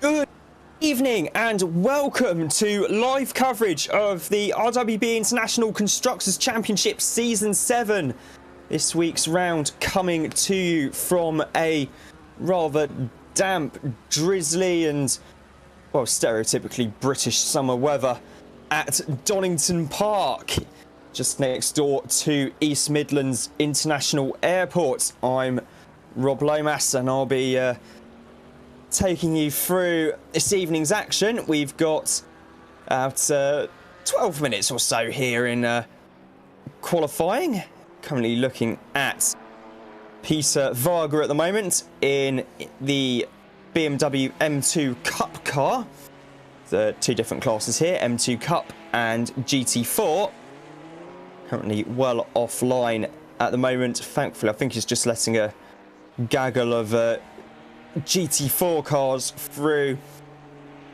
Good evening and welcome to live coverage of the RWB International Constructors Championship Season 7. This week's round coming to you from a rather damp, drizzly and, well, stereotypically British summer weather at Donington Park, just next door to East Midlands International Airport. I'm Rob Lomas and I'll be taking you through this evening's action. We've got about 12 minutes or so here in qualifying. Currently looking at Peter Varga at the moment in the BMW M2 Cup car. The two different classes here, M2 Cup and GT4. Currently well offline at the moment. Thankfully, I think he's just letting a gaggle of GT4 cars through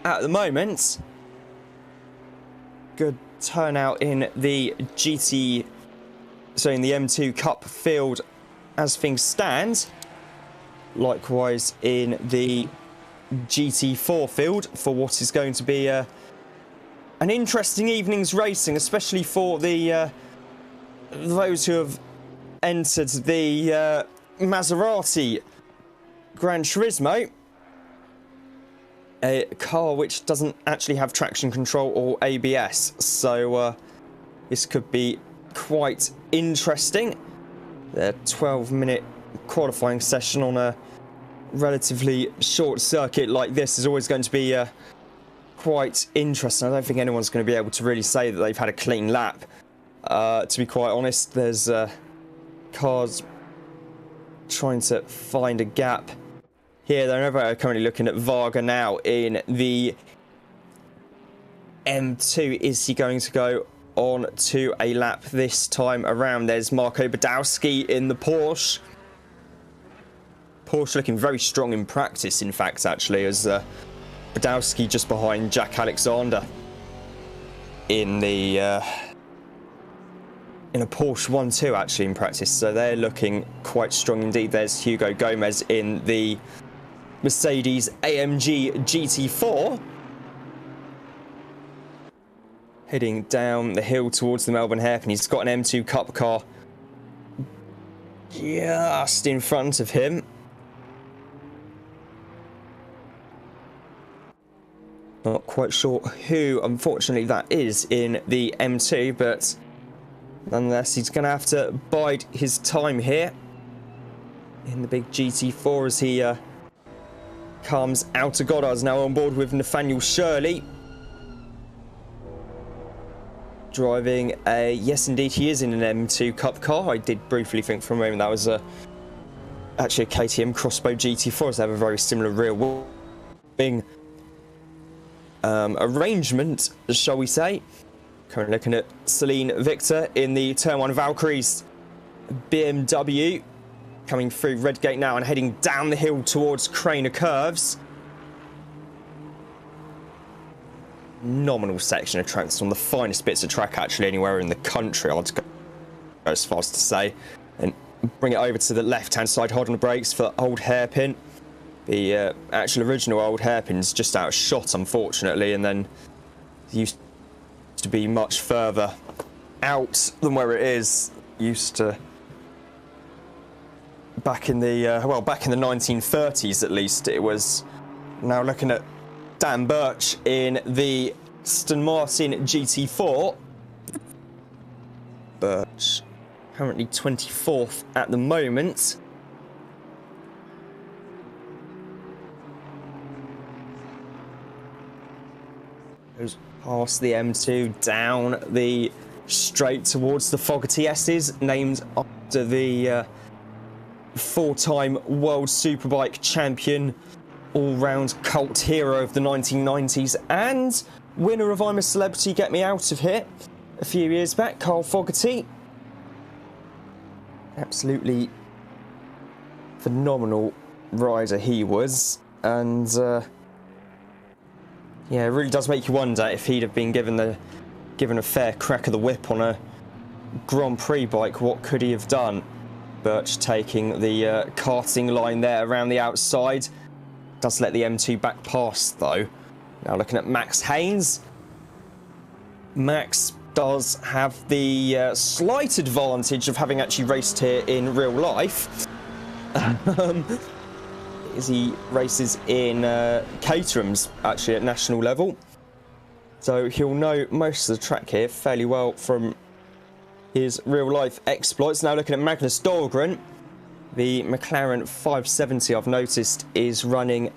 at the moment. Good turnout in the in the M2 Cup field as things stand. Likewise in the GT4 field for what is going to be an interesting evening's racing, especially for the those who have entered the Maserati Gran Turismo, a car which doesn't actually have traction control or ABS, so this could be quite interesting. The 12-minute qualifying session on a relatively short circuit like this is always going to be quite interesting. I don't think anyone's going to be able to really say that they've had a clean lap. To be quite honest, there's cars trying to find a gap here. They're currently looking at Varga now in the M2. Is he going to go on to a lap this time around? There's Marco Badowski in the Porsche. Porsche looking very strong in practice, in fact, actually, as Badowski just behind Jack Alexander in the in a Porsche 1-2 actually in practice, so they're looking quite strong indeed. There's Hugo Gomez in the Mercedes AMG GT4 heading down the hill towards the Melbourne hairpin. He's got an M2 Cup car just in front of him. Not quite sure who, unfortunately, that is in the M2, but nonetheless, he's going to have to bide his time here in the big GT4 as he comes out of Goddard's now on board with Nathaniel Shirley. Driving a, yes indeed, he is in an M2 Cup car. I did briefly think for a moment that was actually a KTM Crossbow GT4, as they have a very similar rear wing arrangement, shall we say. Currently looking at Celine Victor in the Turn 1 Valkyries BMW, coming through Redgate now and heading down the hill towards Craner Curves. Nominal section of track. It's one of the finest bits of track actually anywhere in the country, I'd go as far as to say. And bring it over to the left-hand side, hold on the brakes for Old Hairpin. The actual original Old Hairpin's just out of shot, unfortunately, and then used to be much further out than where it is. Used to back in the back in the 1930s at least it was. Now looking at Dan Birch in the Aston Martin GT4. Birch currently 24th at the moment. Goes past the M2, down the straight towards the Fogarty S's, named after the four-time World Superbike champion, all-round cult hero of the 1990s, and winner of I'm a Celebrity, Get Me Out of Here a few years back, Carl Fogarty. Absolutely phenomenal rider he was, and yeah, it really does make you wonder if he'd have been given a fair crack of the whip on a Grand Prix bike, what could he have done? Birch taking the karting line there around the outside. Does let the M2 back past, though. Now looking at Max Haynes. Max does have the slight advantage of having actually raced here in real life. As he races in Caterham's, actually, at national level. So he'll know most of the track here fairly well from his real-life exploits. Now looking at Magnus Dahlgren. The McLaren 570, I've noticed, is running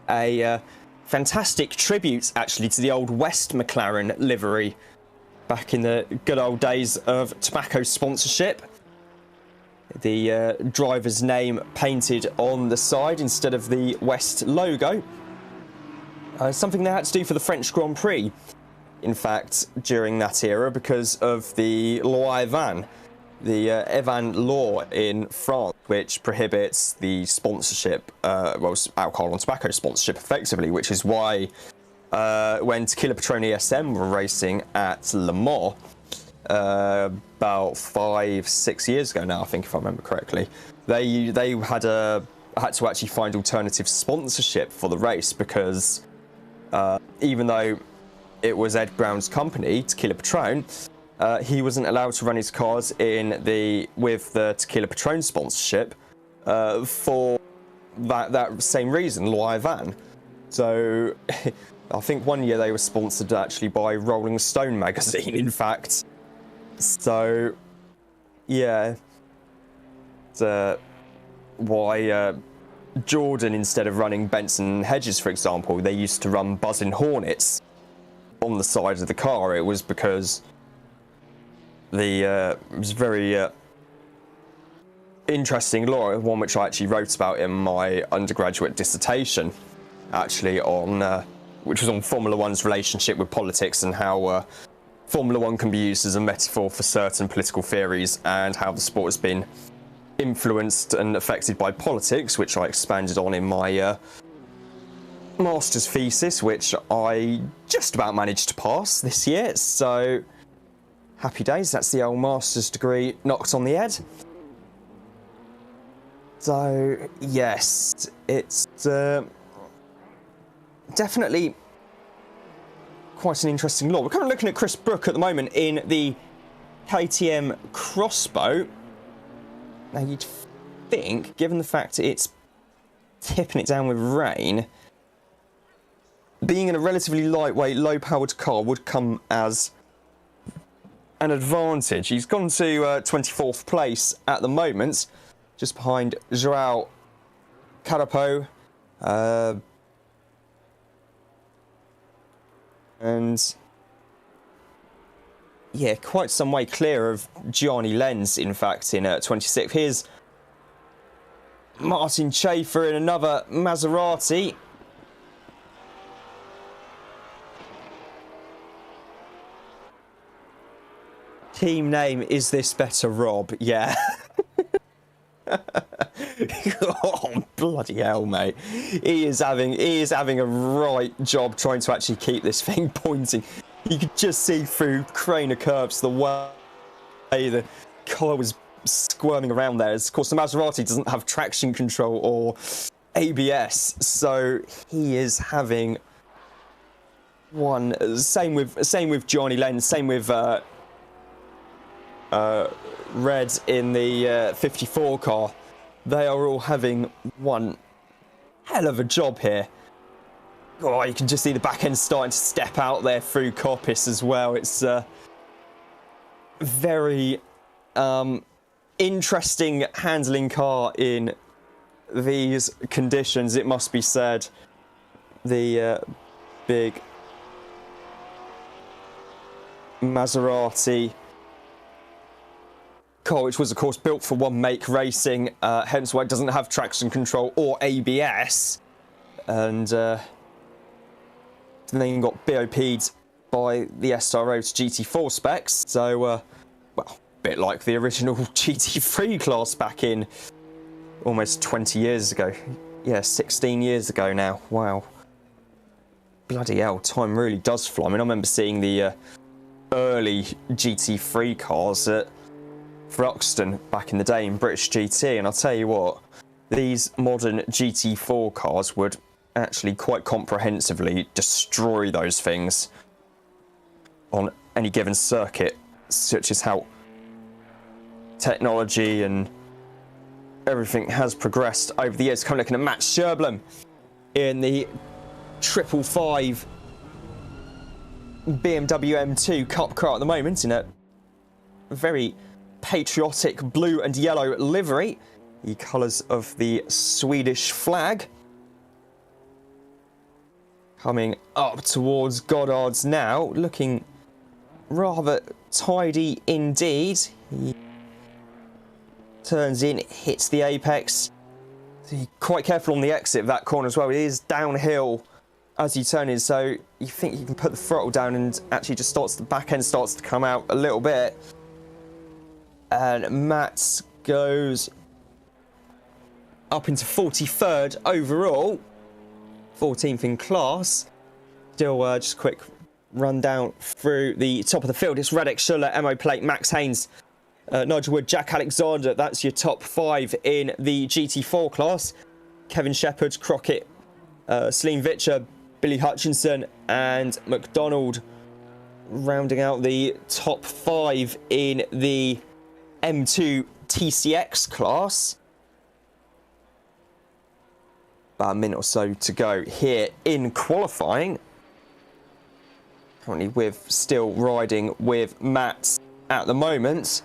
a fantastic tribute, actually, to the old West McLaren livery back in the good old days of tobacco sponsorship. The driver's name painted on the side instead of the West logo. Something they had to do for the French Grand Prix, in fact, during that era, because of the loi Evan, the Evan law in France, which prohibits the sponsorship, well, alcohol and tobacco sponsorship, effectively, which is why when Tequila Patron ESM were racing at Le Mans, about 5-6 years ago now, I think, if I remember correctly, they had to actually find alternative sponsorship for the race, because even though it was Ed Brown's company, Tequila Patron, he wasn't allowed to run his cars with the Tequila Patron sponsorship for that same reason, Loi Van. So I think one year they were sponsored actually by Rolling Stone magazine, in fact. So yeah, why Jordan, instead of running Benson and Hedges, for example, they used to run Buzzin' Hornets on the side of the car. It was because it was very interesting law, one which I actually wrote about in my undergraduate dissertation, actually, on which was on Formula One's relationship with politics, and how Formula One can be used as a metaphor for certain political theories, and how the sport has been influenced and affected by politics, which I expanded on in my master's thesis, which I just about managed to pass this year. So happy days. That's the old master's degree knocked on the head. So yes, it's definitely quite an interesting law. We're currently looking at Chris Brook at the moment in the KTM Crossbow. Now you'd think, given the fact that it's tipping it down with rain, being in a relatively lightweight, low-powered car would come as an advantage. He's gone to 24th place at the moment, just behind Joao Carapo. And yeah, quite some way clear of Gianni Lenz, in fact, in 26th. Here's Martin Schaefer in another Maserati. Team name, is this better, Rob? Yeah. Oh, bloody hell, mate. He is having a right job trying to actually keep this thing pointing. You could just see through crane of curves the way the car was squirming around there. Of course, the Maserati doesn't have traction control or ABS, so he is having one. Same with Johnny Lenz. Same with Red in the 54 car. They are all having one hell of a job here. Oh, you can just see the back end starting to step out there through Coppice as well. It's a very interesting handling car in these conditions, it must be said. The big Maserati car, which was of course built for one make racing, hence why it doesn't have traction control or ABS, and then got BOP'd by the SRO's GT4 specs. So well, a bit like the original GT3 class back in almost 20 years ago. Yeah, 16 years ago now. Wow, bloody hell, time really does fly. I mean, I remember seeing the early GT3 cars at Thruxton back in the day in British GT, and I'll tell you what, these modern GT4 cars would actually quite comprehensively destroy those things on any given circuit, such as how technology and everything has progressed over the years. Come looking at Matt Sherblum in the 555 BMW M2 Cup car at the moment in a very patriotic blue and yellow livery, the colours of the Swedish flag. Coming up towards Goddard's now, looking rather tidy indeed. He turns in, hits the apex. Be quite careful on the exit of that corner as well. It is downhill as you turn in, so you think you can put the throttle down and actually just the back end starts to come out a little bit. And Matt goes up into 43rd overall, 14th in class. Still just a quick rundown through the top of the field. It's Radek Schuller, Emo Plate, Max Haynes, Nigel Wood, Jack Alexander. That's your top 5 in the GT4 class. Kevin Shepherd, Crockett, Celine Vitcher, Billy Hutchinson and McDonald rounding out the top 5 in the M2 TCX class. About a minute or so to go here in qualifying. Currently with still riding with Matt at the moment.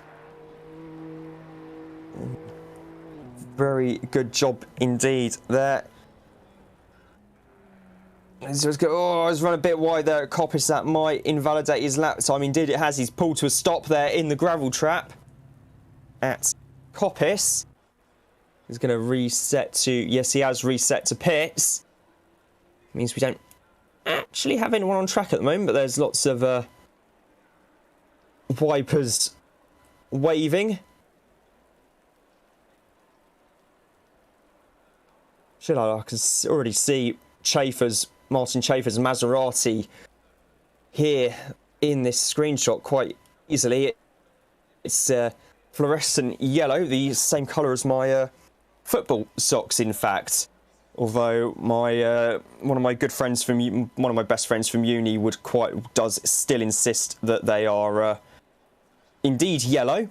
Very good job indeed there. Let's go. Oh, he's run a bit wide there at Coppice. That might invalidate his lap time. Indeed it has. He's pulled to a stop there in the gravel trap at Coppice. He's going to reset to... Yes, he has reset to pits. Means we don't actually have anyone on track at the moment, but there's lots of wipers waving. I can already see Martin Chafer's Maserati here in this screenshot quite easily. It's fluorescent yellow, the same colour as my football socks, in fact. Although my one of my best friends from uni does still insist that they are indeed yellow.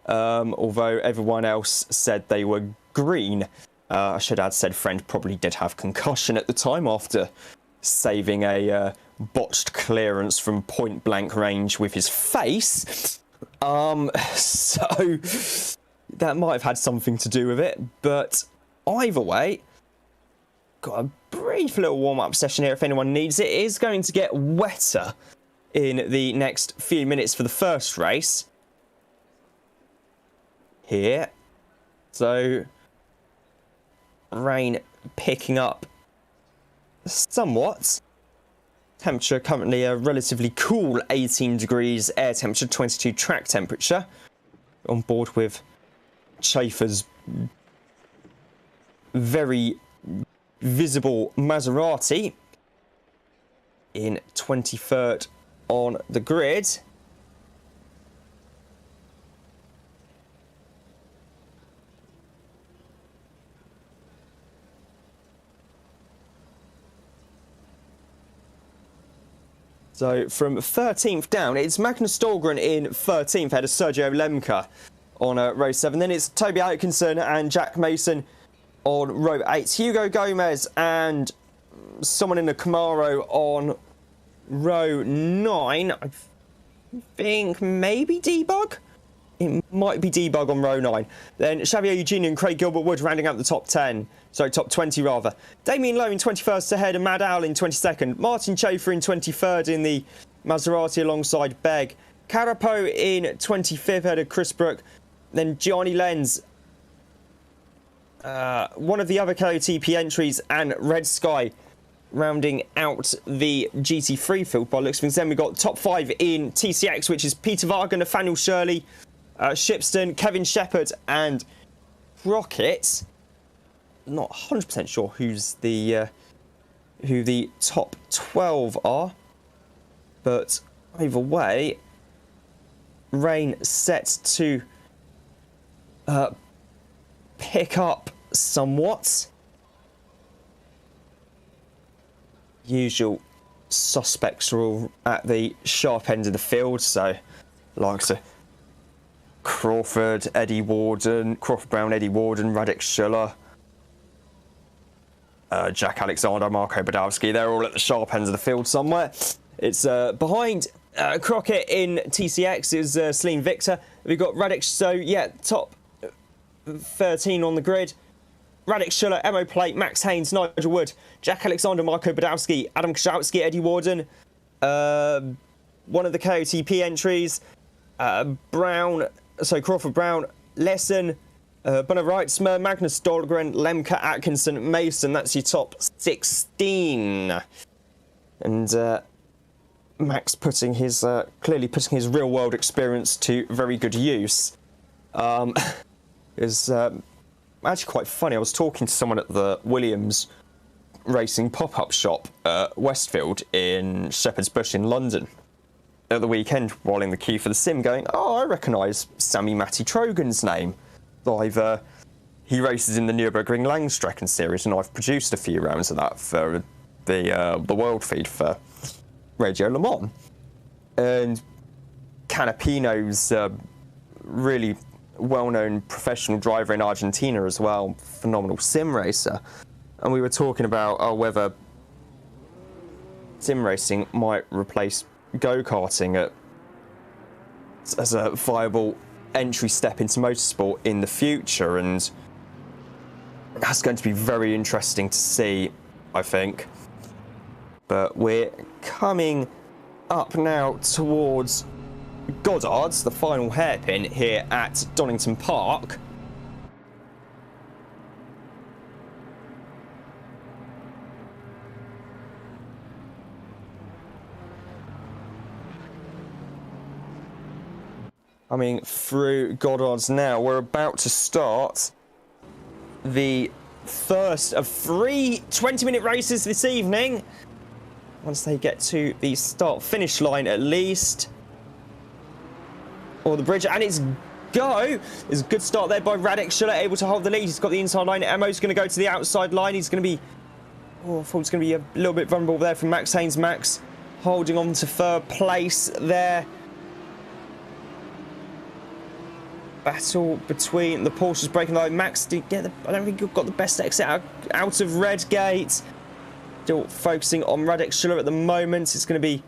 Although everyone else said they were green. I should add, said friend probably did have concussion at the time after saving a botched clearance from point blank range with his face. So that might have had something to do with it, but either way, got a brief little warm-up session here if anyone needs it. It is going to get wetter in the next few minutes for the first race here. So rain picking up somewhat. Temperature currently a relatively cool 18 degrees air temperature, 22 track temperature. On board with Chafer's very visible Maserati in 23rd on the grid. So from 13th down, it's Magnus Dahlgren in 13th, ahead of Sergio Lemke on row 7. Then it's Toby Atkinson and Jack Mason on row 8. Hugo Gomez and someone in a Camaro on row 9. I think maybe Debug? It might be Debug on row 9. Then Xavier Eugene and Craig Gilbert-Wood rounding out the top 10. Sorry, top 20 rather. Damien Lowe in 21st ahead of Mad Owl in 22nd. Martin Chafer in 23rd in the Maserati alongside Begg. Carapo in 25th ahead of Chris Brook. Then Gianni Lenz, one of the other KOTP entries, and Red Sky rounding out the GT3 field by looks of things. Then we've got top 5 in TCX, which is Peter Varga, Nathaniel Shirley, Shipston, Kevin Shepherd and Rocket. Not 100% sure who the top 12 are, but either way, rain set to pick up somewhat. Usual suspects are all at the sharp end of the field, so likes of Crawford, Eddie Warden, Crawford Brown, Eddie Warden, Radek Schuller, Jack Alexander, Marco Badowski. They're all at the sharp ends of the field somewhere. It's behind Crockett in TCX is Celine Victor. We've got Radek, so yeah, top 13 on the grid. Radek Schuller, Emo Plate, Max Haynes, Nigel Wood, Jack Alexander, Marco Badowski, Adam Kaszowski, Eddie Warden. One of the KOTP entries, Brown, so Crawford Brown, Lesson, Bunner Wrightsma, Magnus Dahlgren, Lemke, Atkinson, Mason. That's your top 16. And Max putting his clearly putting his real world experience to very good use. Is actually quite funny. I was talking to someone at the Williams Racing pop-up shop at Westfield in Shepherd's Bush in London at the weekend while in the queue for the sim, going, oh, I recognise Sammy Matty Trogan's name. He races in the Nürburgring Langstrecken series, and I've produced a few rounds of that for the world feed for Radio Le Mans. And Canapino's really well-known professional driver in Argentina as well, phenomenal sim racer. And we were talking about whether sim racing might replace go-karting as a viable entry step into motorsport in the future, and that's going to be very interesting to see, I think. But we're coming up now towards Goddard's, the final hairpin here at Donington Park. Coming through Goddard's now, we're about to start the first of 3 20-minute races this evening. Once they get to the start-finish line at least. Or the bridge, and it's go! It's a good start there by Radek Schuller, able to hold the lead. He's got the inside line. Emo's going to go to the outside line. He's going to be... Oh, I thought it's going to be a little bit vulnerable there from Max Haynes. Max holding on to third place there. Battle between the Porsches breaking line. Max did get the... I don't think he got the best exit out of Redgate. Still focusing on Radek Schuller at the moment. It's going to be...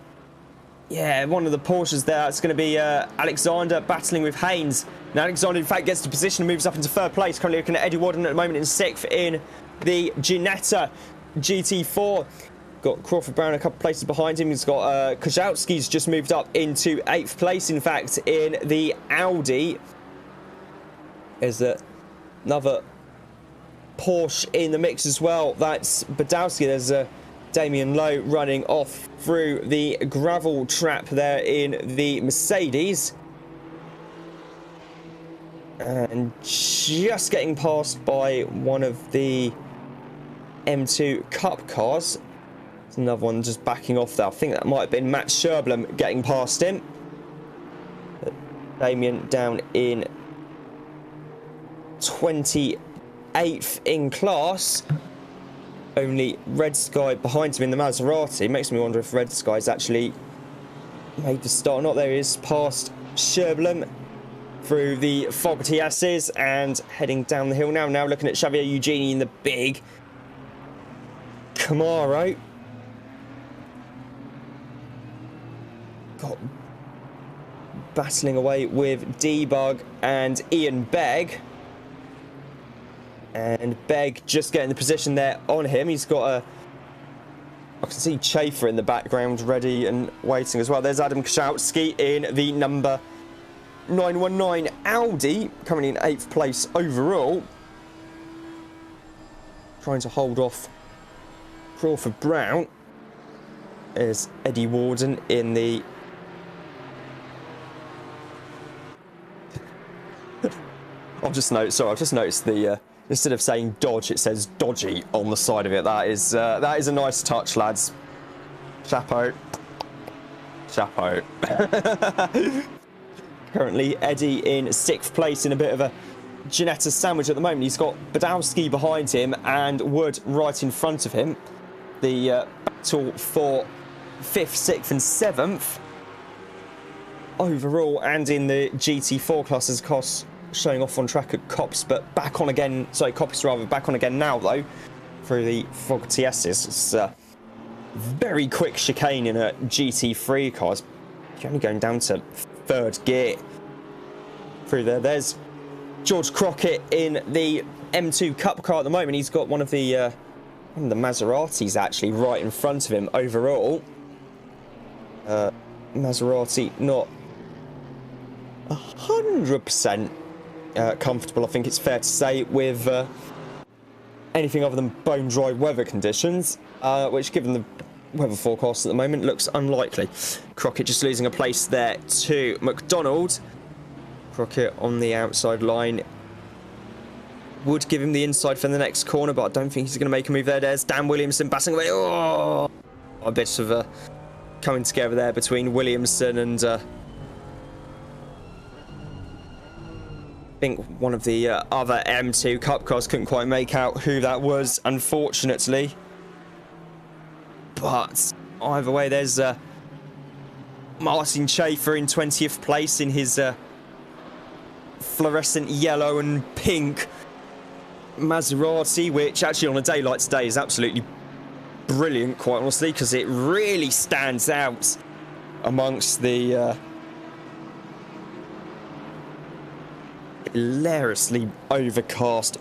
Yeah, one of the Porsches there. It's going to be Alexander battling with Haynes. Now Alexander, in fact, gets to position and moves up into third place. Currently looking at Eddie Warden at the moment in 6th in the Ginetta GT4. Got Crawford Brown a couple places behind him. He's got Kozłowski's just moved up into 8th place, in fact, in the Audi. There's another Porsche in the mix as well. That's Badowski. There's Damien Lowe running off through the gravel trap there in the Mercedes. And just getting passed by one of the M2 Cup cars. There's another one just backing off there. I think that might have been Matt Sherblum getting past him. Damien down in 28th in class. Only Red Sky behind him in the Maserati. It makes me wonder if Red Sky's actually made the start or not. There he is, past Sherblum through the Fogarty S's and heading down the hill now. Now looking at Xavier Eugeni in the big Camaro. Got battling away with Debug and Ian Begg. And Begg just getting the position there on him. He's got I can see Chafer in the background ready and waiting as well. There's Adam Kaszowski in the number 919 Audi, currently in 8th place overall. Trying to hold off Crawford Brown. There's Eddie Warden in the... I've just noticed the... Instead of saying Dodge, it says Dodgy on the side of it. That is a nice touch, lads. Chapeau. Chapeau. Currently, Eddie in 6th place in a bit of a Ginetta sandwich at the moment. He's got Badowski behind him and Wood right in front of him. The battle for 5th, 6th and 7th overall, and in the GT4 classes, of course, showing off on track at Cops, but back on again, sorry, Cops rather, back on again now though, through the Fogarty S's. It's a very quick chicane in a GT3 car. You're only going down to 3rd gear through there. There's George Crockett in the M2 Cup car at the moment. He's got one of the Maseratis actually right in front of him overall. Maserati not 100% comfortable, I think it's fair to say, with anything other than bone dry weather conditions, which, given the weather forecast at the moment, looks unlikely. Crockett just losing a place there to McDonald. Crockett on the outside line. Would give him the inside for the next corner, but I don't think he's going to make a move there. There's Dan Williamson batting away. Oh, a bit of coming together there between Williamson and I think one of the other M2 Cup cars. Couldn't quite make out who that was, unfortunately. But either way, there's Martin Schaefer in 20th place in his fluorescent yellow and pink Maserati, which actually on a day like today is absolutely brilliant, quite honestly, because it really stands out amongst the hilariously overcast,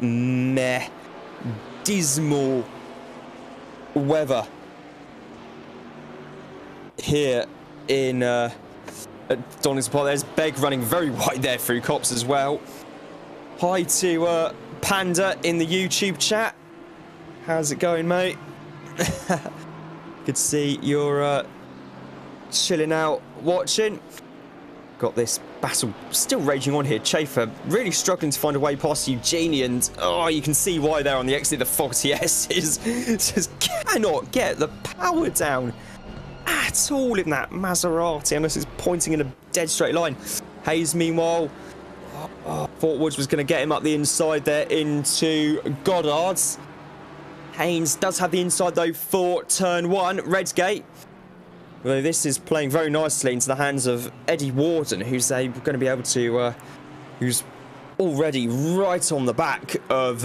dismal weather here in Donington Park. There's Begg running very wide there through Cops as well. Hi to Panda in the YouTube chat. How's it going, mate? Good to see you're chilling out watching. Got this battle still raging on here. Schaefer really struggling to find a way past Eugenie, and oh, you can see why there on the exit. The Fogarty S just cannot get the power down at all in that Maserati unless it's pointing in a dead straight line. Hayes, meanwhile, thought Woods was going to get him up the inside there into Goddard's. Haynes does have the inside though for turn 1, Redgate. Although this is playing very nicely into the hands of Eddie Warden, who's going to be able to, who's already right on the back of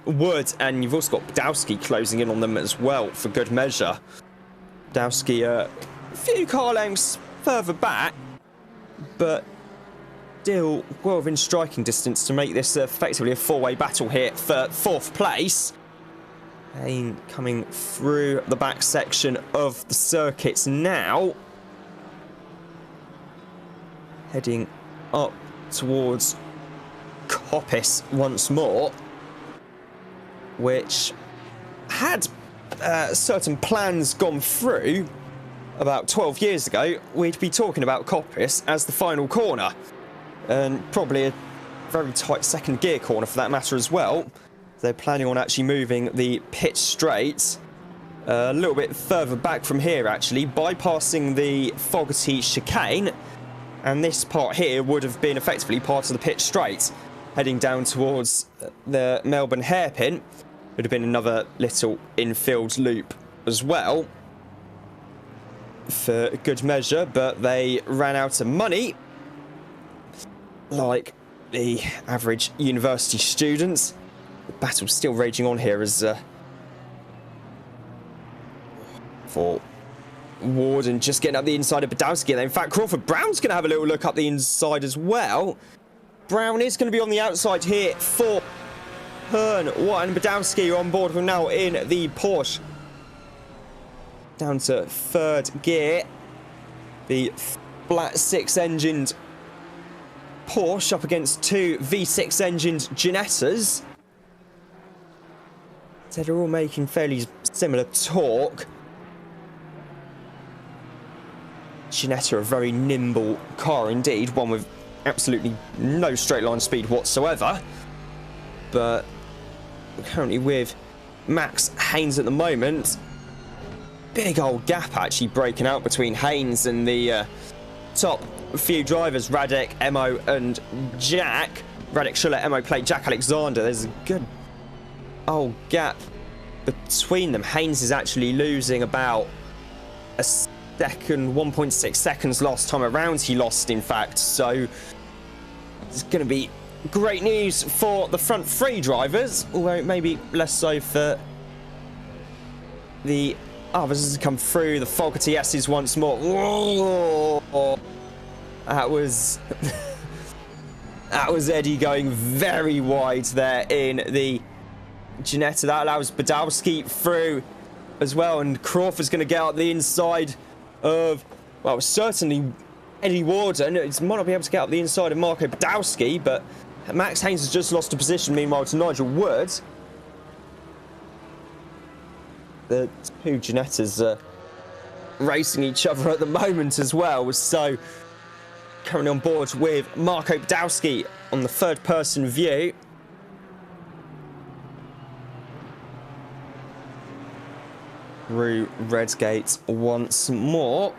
Wood, and you've also got Badowski closing in on them as well for good measure. Badowski a few car lengths further back, but still well within striking distance to make this effectively a 4-way battle here for 4th place. Hayne coming through the back section of the circuits now, heading up towards Coppice once more, which had certain plans gone through about 12 years ago. We'd be talking about Coppice as the final corner, and probably a very tight 2nd gear corner for that matter as well. They're planning on actually moving the pit straight a little bit further back from here, actually, bypassing the Fogarty chicane, and this part here would have been effectively part of the pit straight, heading down towards the Melbourne hairpin. Would have been another little infield loop as well for good measure, but they ran out of money, like the average university students. The battle's still raging on here as for Warden just getting up the inside of Badowski. In fact, Crawford Brown's going to have a little look up the inside as well. Brown is going to be on the outside here for turn 1. Badowski on board from now in the Porsche. Down to 3rd gear. The flat 6-engined Porsche up against 2 V6-engined Ginettas. So they're all making fairly similar torque. Ginetta, a very nimble car indeed, one with absolutely no straight line speed whatsoever. But currently with Max Haynes at the moment, big old gap actually breaking out between Haynes and the top few drivers, Radek, Emo and Jack. Radek Schuller, Emo Plate, Jack Alexander. There's a good old gap between them. Haynes is actually losing about a second, 1.6 seconds last time around he lost, in fact. So it's going to be great news for the front three drivers, although maybe less so for the others as come through. The Fogarty S's once more. Whoa. That was that was Eddie going very wide there in the Ginetta. That allows Badowski through as well, and Crawford's going to get out the inside of, well, certainly Eddie Warden. He might not be able to get up the inside of Marco Badowski, but Max Haynes has just lost a position, meanwhile, to Nigel Wood. The two Ginettas are racing each other at the moment as well, so currently on board with Marco Badowski on the third-person view. Through Redgate once more.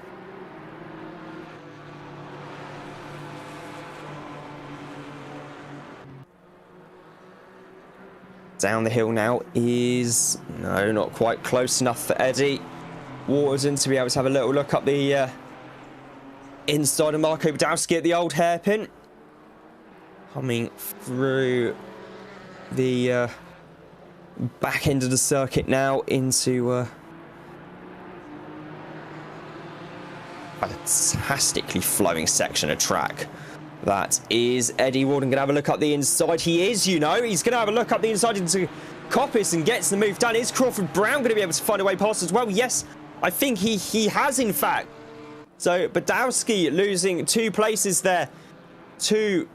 Down the hill now is, no, not quite close enough for Eddie Warden to be able to have a little look up the inside of Marco Badowski at the old hairpin. Coming through the back end of the circuit now into fantastically flowing section of track. That is Eddie Warden going to have a look up the inside. He is, you know, he's going to have a look up the inside into Coppice and gets the move done. Is Crawford Brown going to be able to find a way past as well? Yes, I think he has, in fact. So Badowski losing 2 places there to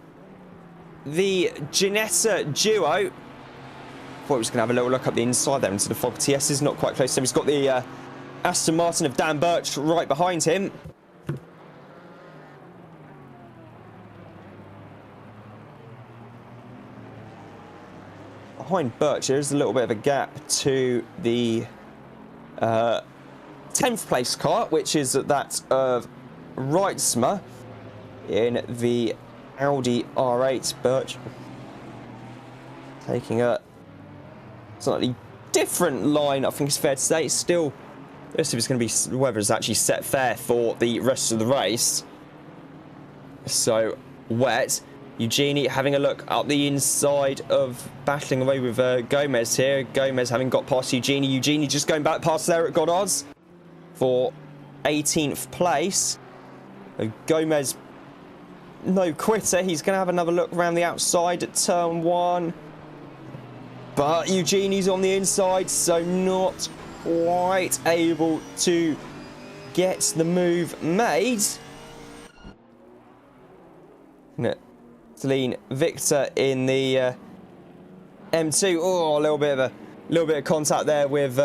the Ginetta duo. Thought he was going to have a little look up the inside there into the Fogarty S's. Not quite close. So he's got the Aston Martin of Dan Birch right behind him. Behind Birch, there's a little bit of a gap to the 10th place car, which is that of Reitzma in the Audi R8. Birch taking a slightly different line, I think it's fair to say. It's still, this is going to be, the weather is actually set fair for the rest of the race. So wet. Eugenie having a look up the inside of battling away with Gomez here. Gomez having got past Eugenie. Eugenie just going back past there at Goddard's for 18th place. Gomez, no quitter. He's going to have another look around the outside at turn 1. But Eugenie's on the inside, so not quite able to get the move made. Celine Victor in the M2. Oh, a little bit of contact there with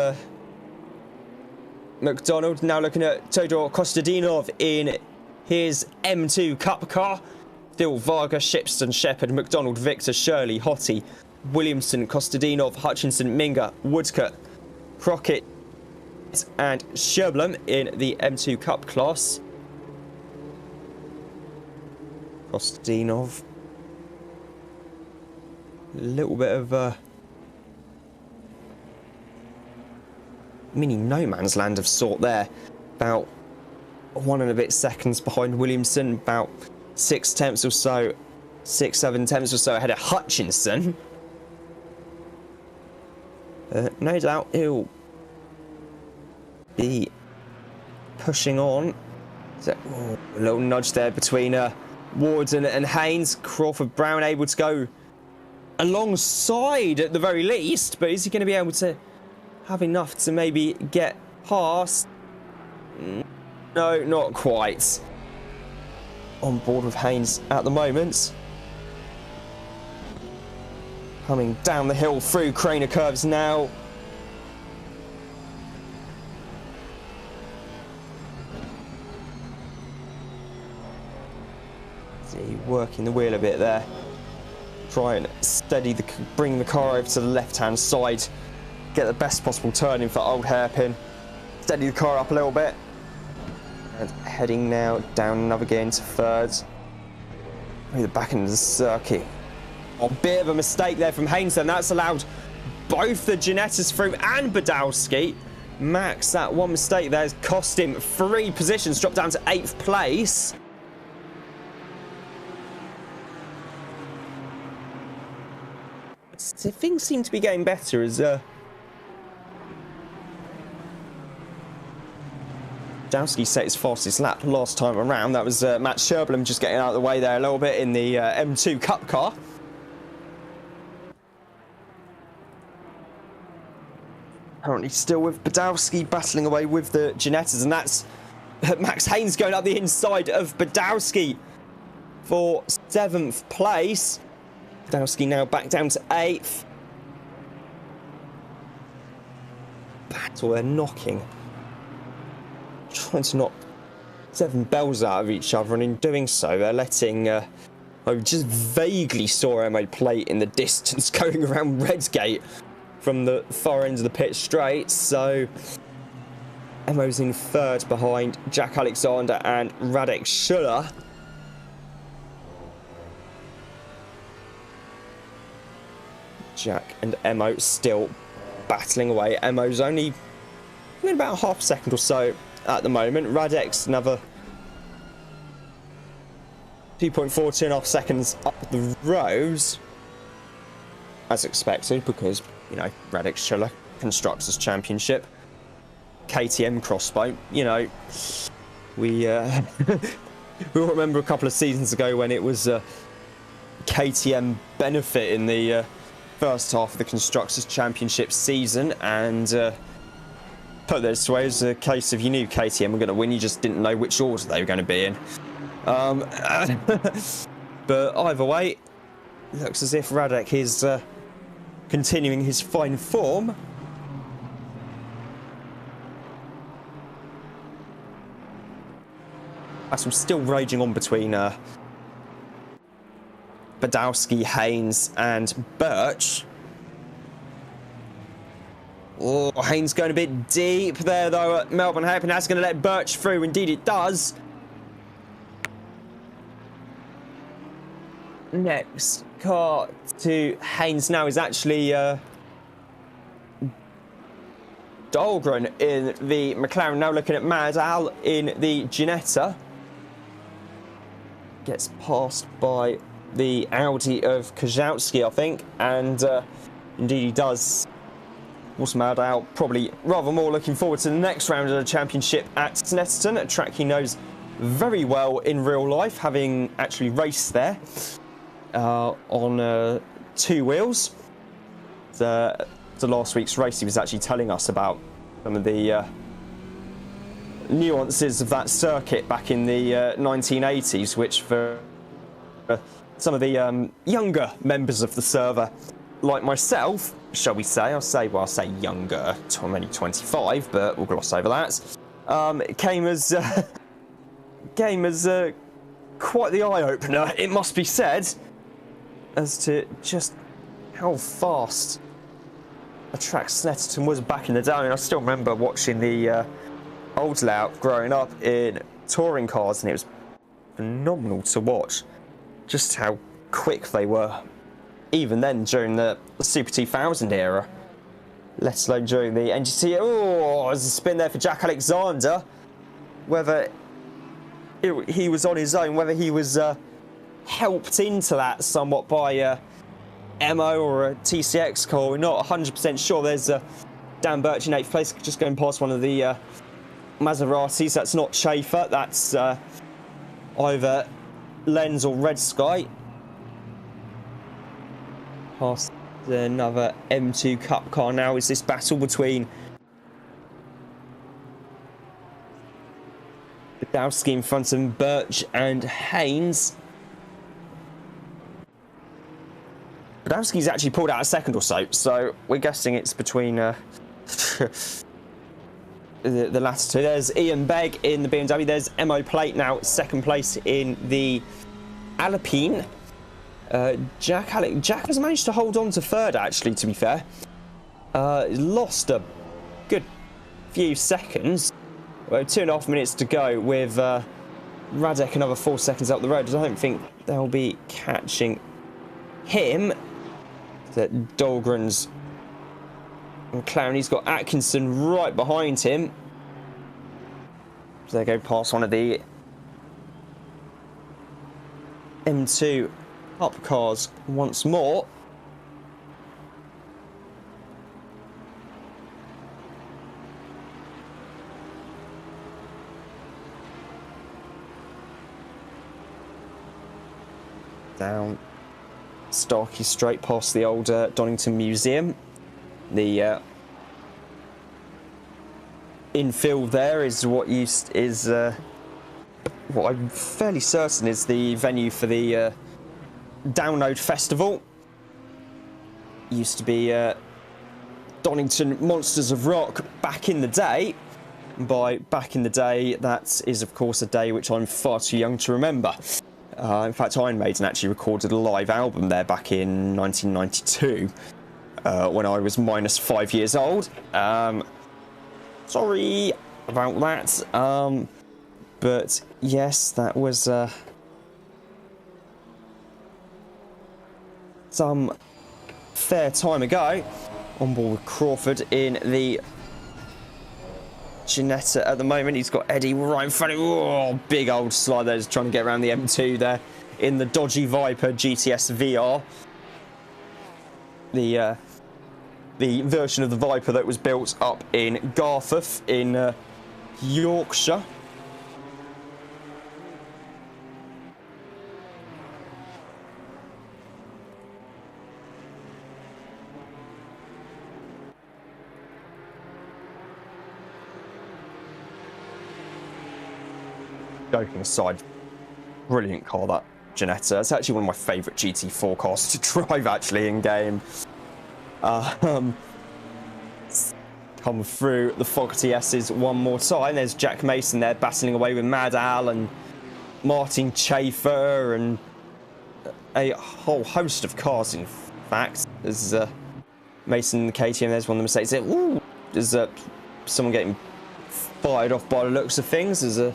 McDonald. Now looking at Todor Kostadinov in his M2 Cup car. Still Varga, Shipston, Shepherd, McDonald, Victor, Shirley, Hottie, Williamson, Kostadinov, Hutchinson, Minga, Woodcote, Crockett and Sherblum in the M2 Cup class. Kostadinov, a little bit of mini no man's land of sort there. About 1 and a bit seconds behind Williamson, about 6 tenths or so, 6-7 tenths or so ahead of Hutchinson. No doubt he'll be pushing on. So, a little nudge there between Warden and Haynes. Crawford Brown able to go alongside at the very least, but is he going to be able to have enough to maybe get past? No, not quite. On board with Haynes at the moment. Coming down the hill through Craner curves now. See, working the wheel a bit there. Try and steady bring the car over to the left-hand side. Get the best possible turning for old hairpin. Steady the car up a little bit. And heading now down another gear into third. Through the back end of the circuit. A bit of a mistake there from Haynes, and that's allowed both the Ginettas through and Badowski. Max, that one mistake there has cost him 3 positions, dropped down to 8th place. Things seem to be getting better as Badowski set his fastest lap last time around. That was Matt Sherblum just getting out of the way there a little bit in the M2 Cup car. Currently still with Badowski battling away with the Ginettas, and that's Max Haynes going up the inside of Badowski for 7th place. Badowski now back down to 8th. Battle, they're knocking. Trying to knock 7 bells out of each other, and in doing so, they're letting... I just vaguely saw Emma plate in the distance going around Redgate from the far end of the pit straight, so Emo's in 3rd behind Jack Alexander and Radek Schuller. Jack and Emo still battling away. Emo's only in about half a second or so at the moment. Radek's another 2.4 seconds up the road, as expected, because, you know, Radek Schuller, Constructors Championship, KTM crossbow. You know, we all remember a couple of seasons ago when it was KTM benefit in the first half of the Constructors Championship season, and put this way, it was a case of you knew KTM were going to win, you just didn't know which order they were going to be in. But either way, looks as if Radek is continuing his fine form. Battle still raging on between Badowski, Haynes and Birch. Oh, Haynes going a bit deep there though at Melbourne Hairpin. That's going to let Birch through. Indeed it does. Next car to Haynes now is actually Dahlgren in the McLaren. Now looking at Madal in the Ginetta. Gets passed by the Audi of Kozłowski, I think, and indeed he does. Also, Madal probably rather more looking forward to the next round of the championship at Snetterton, a track he knows very well in real life, having actually raced there on 2 wheels. The last week's race, he was actually telling us about some of the nuances of that circuit back in the 1980s, which for some of the younger members of the server, like myself, shall we say, I'll say younger, I'm only 25, but we'll gloss over that, it came as quite the eye-opener, it must be said, as to just how fast a track Snetterton was back in the day. I mean, I still remember watching the old layout growing up in touring cars, and it was phenomenal to watch just how quick they were, even then during the Super 2000 era, let alone during the NGT. Oh, there's a spin there for Jack Alexander. Whether he was on his own, whether he was helped into that somewhat by MO or a TCX car, we're not 100% sure. There's Dan Birch in 8th place, just going past one of the Maseratis. That's not Schaefer, that's either Lenz or Red Sky. Past another M2 Cup car now is this battle between Badowski in front of Birch and Haynes. Badowski's actually pulled out a second or so we're guessing it's between the latter two. There's Ian Begg in the BMW. There's Mo Plate now, 2nd place in the Alpine. Jack has managed to hold on to 3rd, actually, to be fair. Lost a good few seconds. Well, 2.5 minutes to go with Radek another 4 seconds up the road. I don't think they'll be catching him. That Dahlgren's McLaren, he's got Atkinson right behind him. So they go past one of the M2 Cup cars once more. Down Starkey straight past the old Donington Museum. The infield there is what what I'm fairly certain is the venue for the Download Festival. Used to be Donington Monsters of Rock back in the day. By back in the day, that is of course a day which I'm far too young to remember. In fact, Iron Maiden actually recorded a live album there back in 1992, when I was -5 years old. Sorry about that. But yes, that was some fair time ago. On board with Crawford in the Ginetta at the moment. He's got Eddie right in front of him. Oh, big old slide there, just trying to get around the M2 there in the dodgy Viper GTS VR. The version of the Viper that was built up in Garforth in Yorkshire. Joking aside, brilliant car, that Ginetta. It's actually one of my favourite GT4 cars to drive actually in game. Come through the Fogarty S's one more time. There's Jack Mason there battling away with Mad Al and Martin Chafer and a whole host of cars, in fact. There's Mason in the KTM, there's one of the Mercedes. Ooh, there's someone getting fired off by the looks of things. There's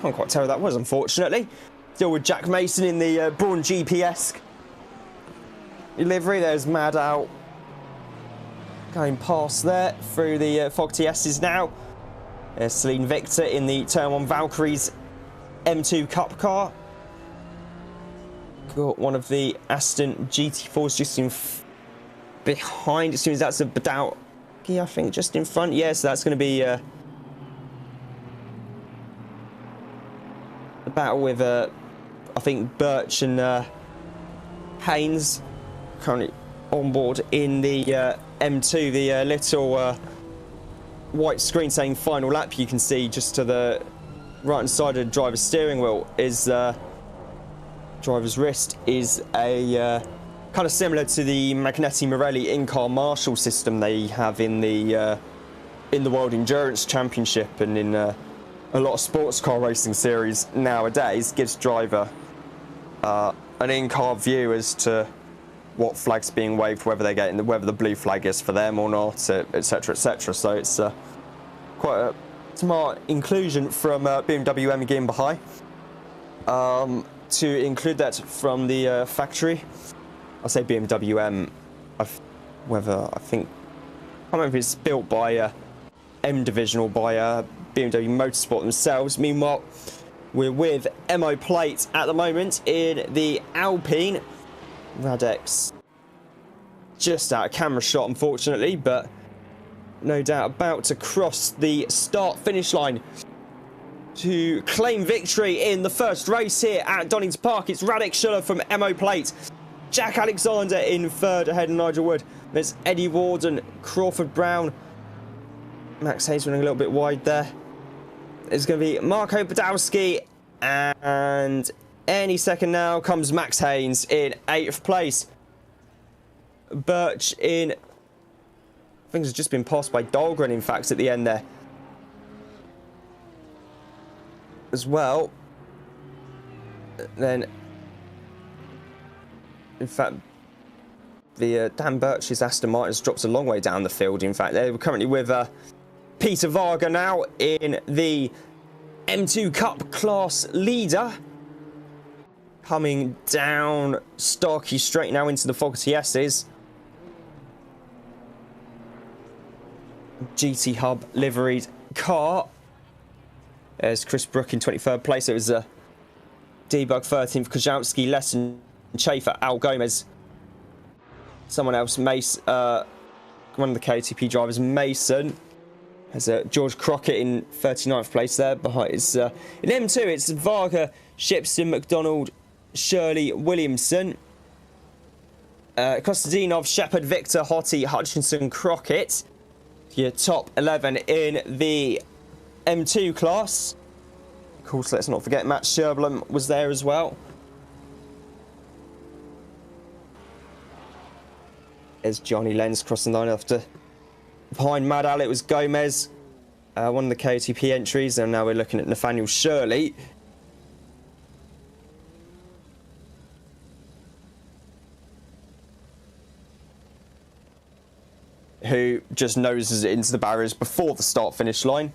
can't quite tell who that was, unfortunately. Still with Jack Mason in the Braun GP-esque livery. There's Mad Al going past there through the Fogarty S's now. There's Celine Victor in the Turn 1 Valkyries M2 Cup car. Got one of the Aston GT4s just in behind. As soon as that's a Badowski, I think, just in front. Yeah, so that's going to be the battle with I think Birch and Haynes currently on board in the M2. The little white screen saying final lap, you can see just to the right hand side of the driver's steering wheel is driver's wrist is a kind of similar to the Magnetti Morelli in-car marshal system they have in the World Endurance Championship and in a lot of sports car racing series nowadays. Gives driver an in-car view as to what flag's being waved, whether they're getting whether the blue flag is for them or not, etc., etc. So it's quite a smart inclusion from BMW M GmbH to include that from the factory. I say BMW M. I think I can't remember if it's built by M Division or by BMW Motorsport themselves. Meanwhile, we're with MO Plate at the moment in the Alpine. Radex just out of camera shot, unfortunately, but no doubt about to cross the start-finish line to claim victory in the first race here at Donington Park. It's Radek Schuller from MO Plate. Jack Alexander in third ahead of Nigel Wood. There's Eddie Warden, Crawford Brown. Max Hayes running a little bit wide there. There's going to be Marco Badowski, and any second now comes Max Haynes in 8th place. Birch in, I think has just been passed by Dahlgren, in fact, at the end there as well. Then, in fact, the Dan Birch's Aston Martin's dropped a long way down the field. In fact, they're currently with Peter Varga now in the M2 Cup class leader. coming down Starkey straight now into the Fogarty S's. GT Hub liveried car. There's Chris Brook in 23rd place. It was Debug 13th, Kozłowski, Lesson, Chafer, Al Gomez. Someone else, Mason, one of the KTP drivers, Mason. There's George Crockett in 39th place there. Behind it's in M2, it's Varga, Shipson, McDonald, Shirley, Williamson. Kostadinov, Shepard, Victor, Hottie, Hutchinson, Crockett. Your top 11 in the M2 class. Of course, let's not forget Matt Sherblum was there as well. There's Johnny Lenz crossing the line after. Behind Mad Al, it was Gomez, one of the KTP entries, and now we're looking at Nathaniel Shirley. Who just noses it into the barriers before the start-finish line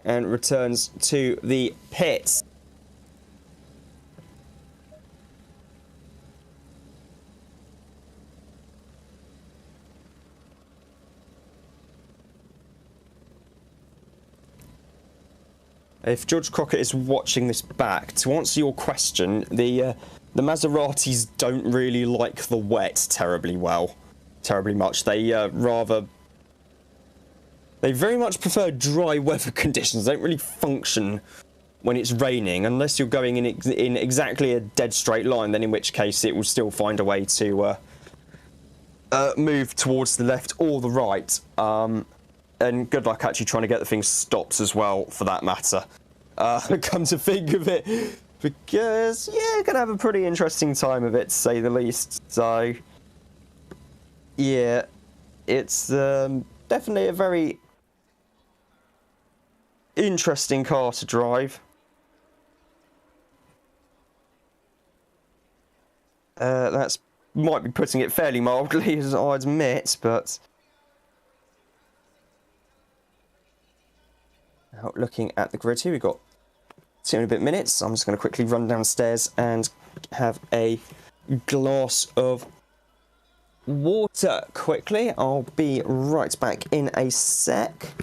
and returns to the pits. If George Crockett is watching this back, to answer your question, the Maseratis don't really like the wet terribly much. They they very much prefer dry weather conditions. They don't really function when it's raining, unless you're going in exactly a dead straight line, then in which case it will still find a way to move towards the left or the right. And good luck actually trying to get the thing stopped as well, for that matter. Come to think of it, because, yeah, gonna have a pretty interesting time of it, to say the least. So, yeah, it's definitely a very interesting car to drive. That's might be putting it fairly mildly, as I admit, but now looking at the grid here, we've got 2 and a bit minutes. I'm just going to quickly run downstairs and have a glass of water quickly. I'll be right back in a sec.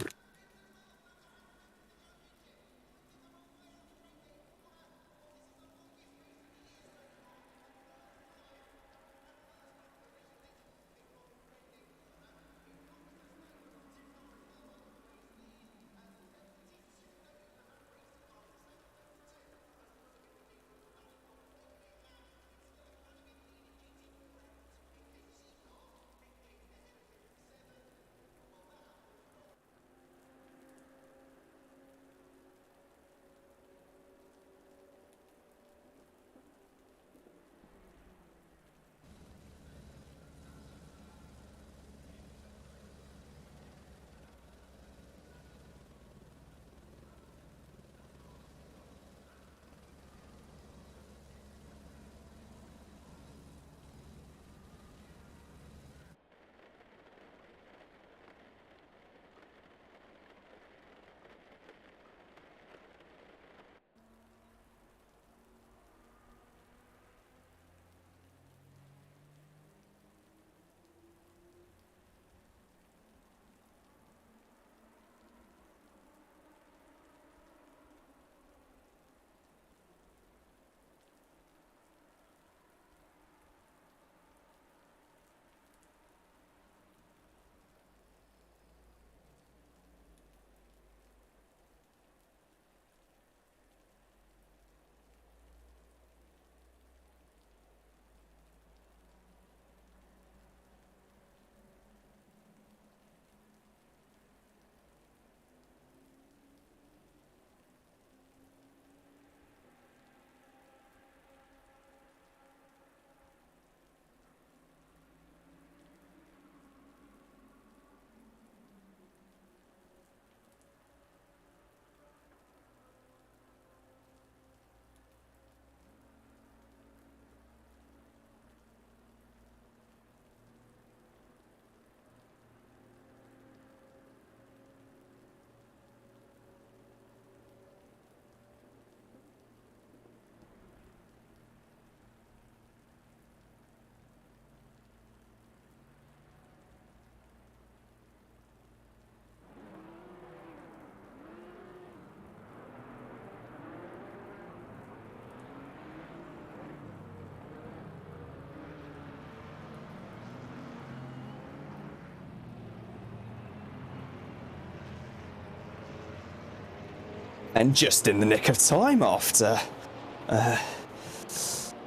And just in the nick of time after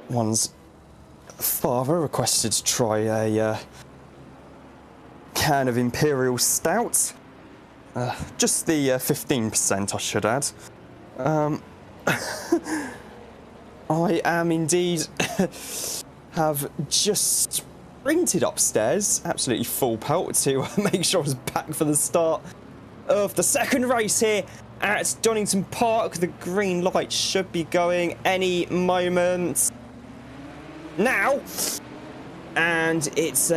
one's father requested to try a can of Imperial Stout. Just the 15%, I should add. I am indeed have just sprinted upstairs, absolutely full pelt, to make sure I was back for the start of the second race here at Donington Park. The green light should be going any moment now, and it's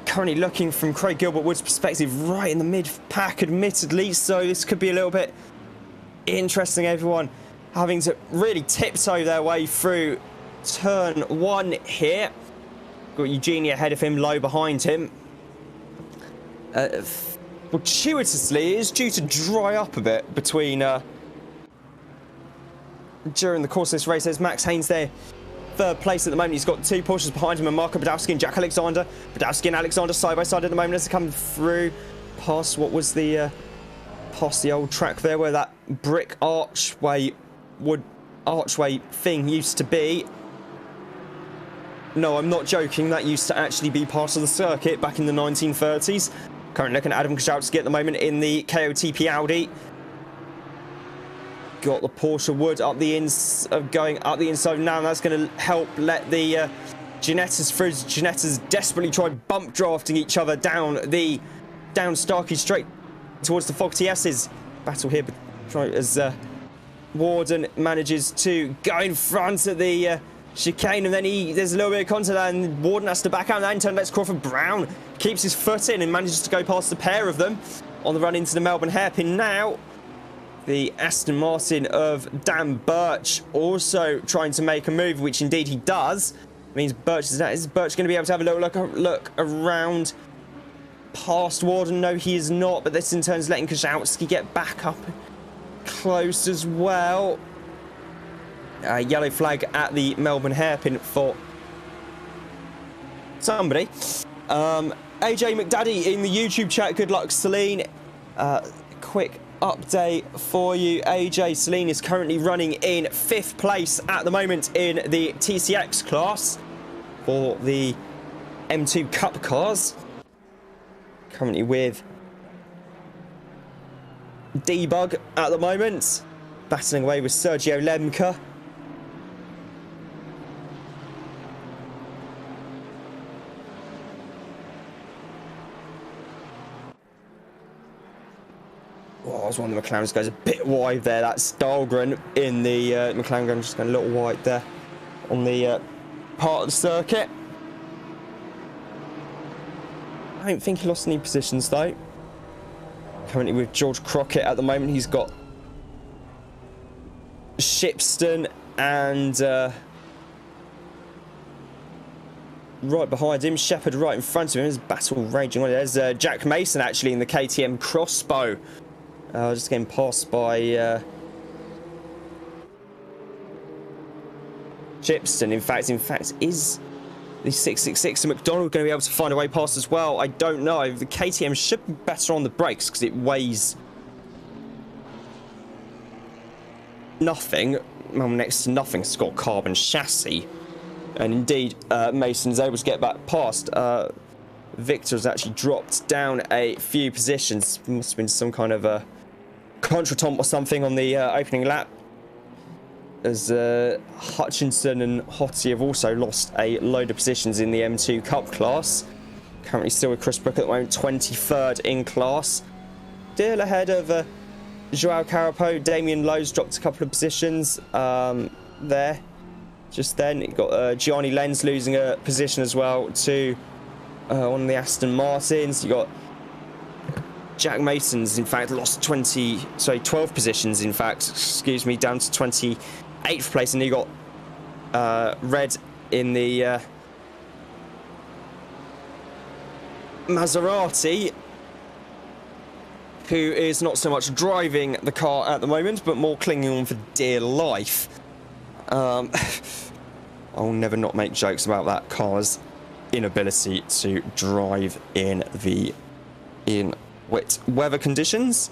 currently looking from Craig Gilbert Wood's perspective right in the mid-pack, admittedly, so this could be a little bit interesting. Everyone having to really tiptoe their way through turn 1 here. Got Eugenia ahead of him, low behind him. Fortuitously, it is due to dry up a bit between during the course of this race. There's Max Haynes there, third place at the moment. He's got 2 Porsches behind him, and Marco Badowski and Jack Alexander. Badowski and Alexander side by side at the moment as they come through past what was the past the old track there where that brick archway thing used to be. No, I'm not joking, that used to actually be part of the circuit back in the 1930s. Currently looking at Adam Kaszowski at the moment in the KOTP Audi. Got the Porsche Wood up the going up the inside now, and that's going to help let the Ginettas through. Ginettas desperately tried bump drafting each other down Starkey Straight towards the Fog TS's. Battle here as Warden manages to go in front of the chicane, and then there's a little bit of contact, and Warden has to back out, and then turn lets Crawford. Brown keeps his foot in and manages to go past the pair of them on the run into the Melbourne hairpin now. The Aston Martin of Dan Birch also trying to make a move, which indeed he does. Means Birch is Birch going to be able to have a little look around past Warden? No, he is not, but this in turn is letting Kaszowski get back up close as well. Yellow flag at the Melbourne hairpin for somebody. AJ McDaddy in the YouTube chat, good luck Celine. Quick update for you, AJ. Celine is currently running in 5th place at the moment in the TCX class for the M2 Cup cars. Currently with Debug at the moment, battling away with Sergio Lemke. Oh, as one of the McLarens goes a bit wide there. That's Dahlgren in the McLaren going just going a little wide there on the part of the circuit. I don't think he lost any positions though. Currently with George Crockett at the moment. He's got Shipston and right behind him. Shepherd right in front of him. There's battle raging on. There's Jack Mason actually in the KTM Crossbow. Just getting passed by Shipston. In fact, is the 666 and McDonald going to be able to find a way past as well? I don't know. The KTM should be better on the brakes because it weighs nothing. Well, next to nothing. It's got a carbon chassis. And indeed, Mason is able to get back past. Victor has actually dropped down a few positions. Must have been some kind of a contretemps or something on the opening lap. As Hutchinson and Hottie have also lost a load of positions in the M2 Cup class. Currently still with Chris Brook at the moment, 23rd in class. Still ahead of Joao Carapo. Damien Lowe's dropped a couple of positions there. Just then, you got Gianni Lenz losing a position as well to one of the Aston Martins. You got Jack Mason's, in fact, lost 12 positions, in fact, excuse me, down to 28th place. And you got Red in the Maserati, who is not so much driving the car at the moment, but more clinging on for dear life. I'll never not make jokes about that car's inability to drive in wet weather conditions,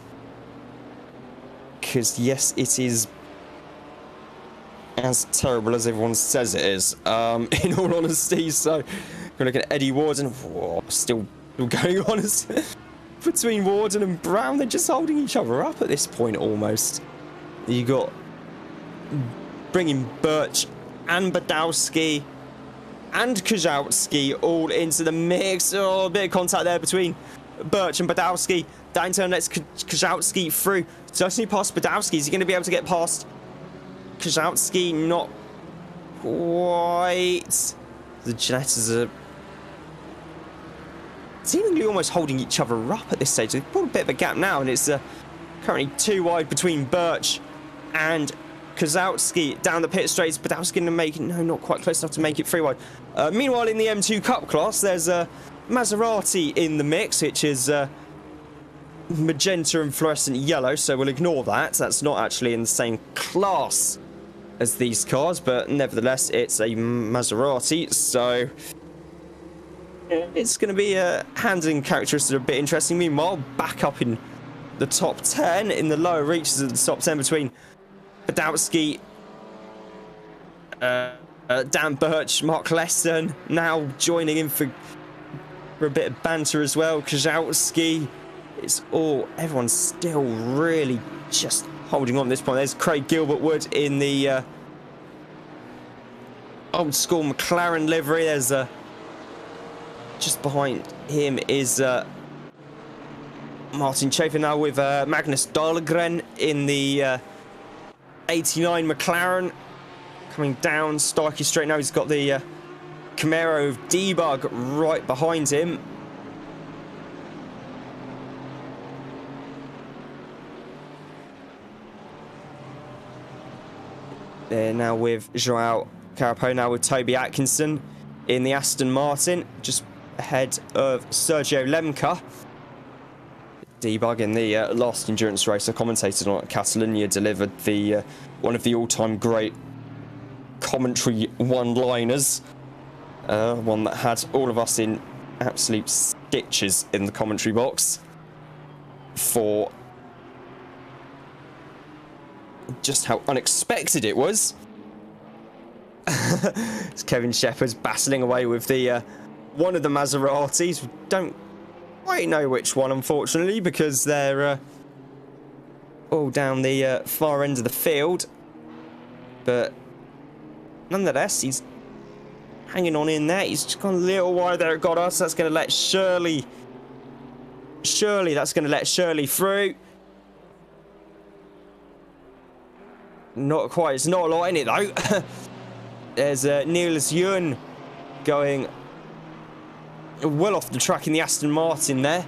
because yes, it is as terrible as everyone says it is, in all honesty. So we're looking at Eddie Warden. Whoa, still going on between Warden and Brown. They're just holding each other up at this point almost. You got bringing Birch and Badowski and Kozłowski all into the mix. Oh, a bit of contact there between Birch and Badowski. Downturn lets Kozłowski through. Just need past Badowski. Is he going to be able to get past Kozłowski? Not quite. The Janettas are seemingly almost holding each other up at this stage. They've put a bit of a gap now, and it's currently too wide between Birch and Kozłowski down the pit straights. Badowski going to make it. No, not quite close enough to make it 3 wide. Meanwhile, in the M2 Cup class, there's Maserati in the mix, which is magenta and fluorescent yellow, so we'll ignore that. That's not actually in the same class as these cars, but nevertheless, it's a Maserati, so it's going to be handling characteristics that are a bit interesting. Meanwhile, back up in the top 10, in the lower reaches of the top 10 between Badowski, Dan Birch, Mark Lesson, now joining in for a bit of banter as well. Kozłowski, it's all, everyone's still really just holding on at this point. There's Craig Gilbert-Wood in the old school McLaren livery. There's just behind him is Martin Chafin now with Magnus Dahlgren in the 89 McLaren coming down Starkey straight now. He's got the Camaro of Debug right behind him. They're now with Joao Carapo, now with Toby Atkinson in the Aston Martin, just ahead of Sergio Lemka. Debug in the last endurance race I commentated on at Catalonia delivered the one of the all-time great commentary one-liners, one that had all of us in absolute stitches in the commentary box for just how unexpected it was. It's Kevin Shepherd's battling away with the one of the Maseratis. We don't quite know which one, unfortunately, because they're all down the far end of the field. But nonetheless, he's hanging on in there. He's just gone a little wide there at Goddard. That's going to let Shirley that's going to let Shirley through. Not quite. It's not a lot in it, though. There's Niels Jun going well off the track in the Aston Martin there.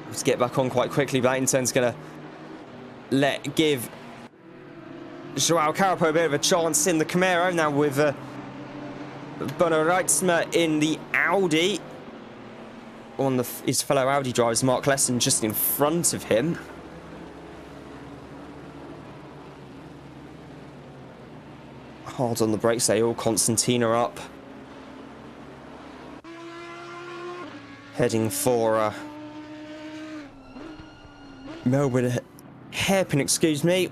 Let's get back on quite quickly. Blackington's going to give Joao Carapo a bit of a chance in the Camaro. Now with Bono Reitzma in the Audi. On his fellow Audi drivers, Mark Lesson just in front of him. Hard on the brakes, they all. Constantina up. Heading for Melbourne hairpin, excuse me.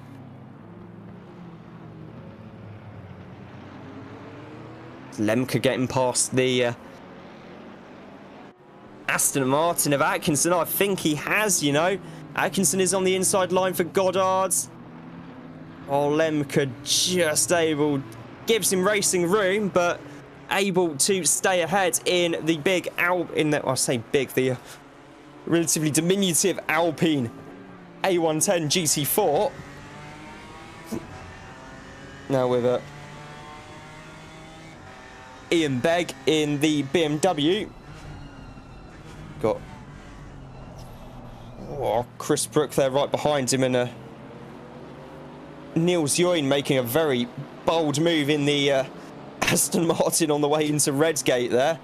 Lemke getting past the Aston Martin of Atkinson. I think he has, you know. Atkinson is on the inside line for Goddard. Oh, Lemke just able, gives him racing room, but able to stay ahead in the big I say big, the relatively diminutive Alpine A110 GT4. Now with Ian Begg in the BMW. Got Chris Brook there right behind him, and Niels Join making a very bold move in the Aston Martin on the way into Redgate there.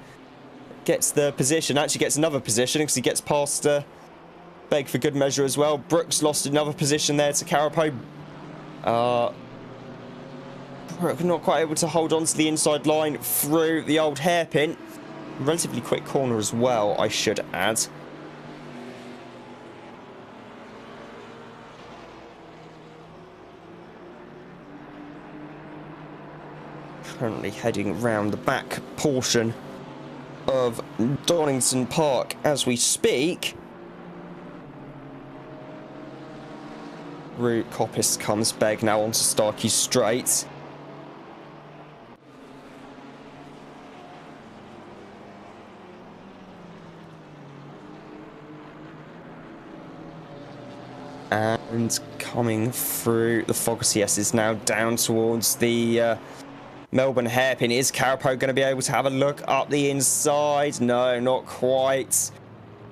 Gets the position, actually gets another position because he gets past Begg for good measure as well. Brooks lost another position there to Carapo. Brook not quite able to hold on to the inside line through the old hairpin. Relatively quick corner as well, I should add. Currently heading round the back portion of Donington Park as we speak. Route Coppice comes back now onto Starkey Straight. And coming through the Fogarty S is now down towards the Melbourne hairpin. Is Carapo going to be able to have a look up the inside? No, not quite.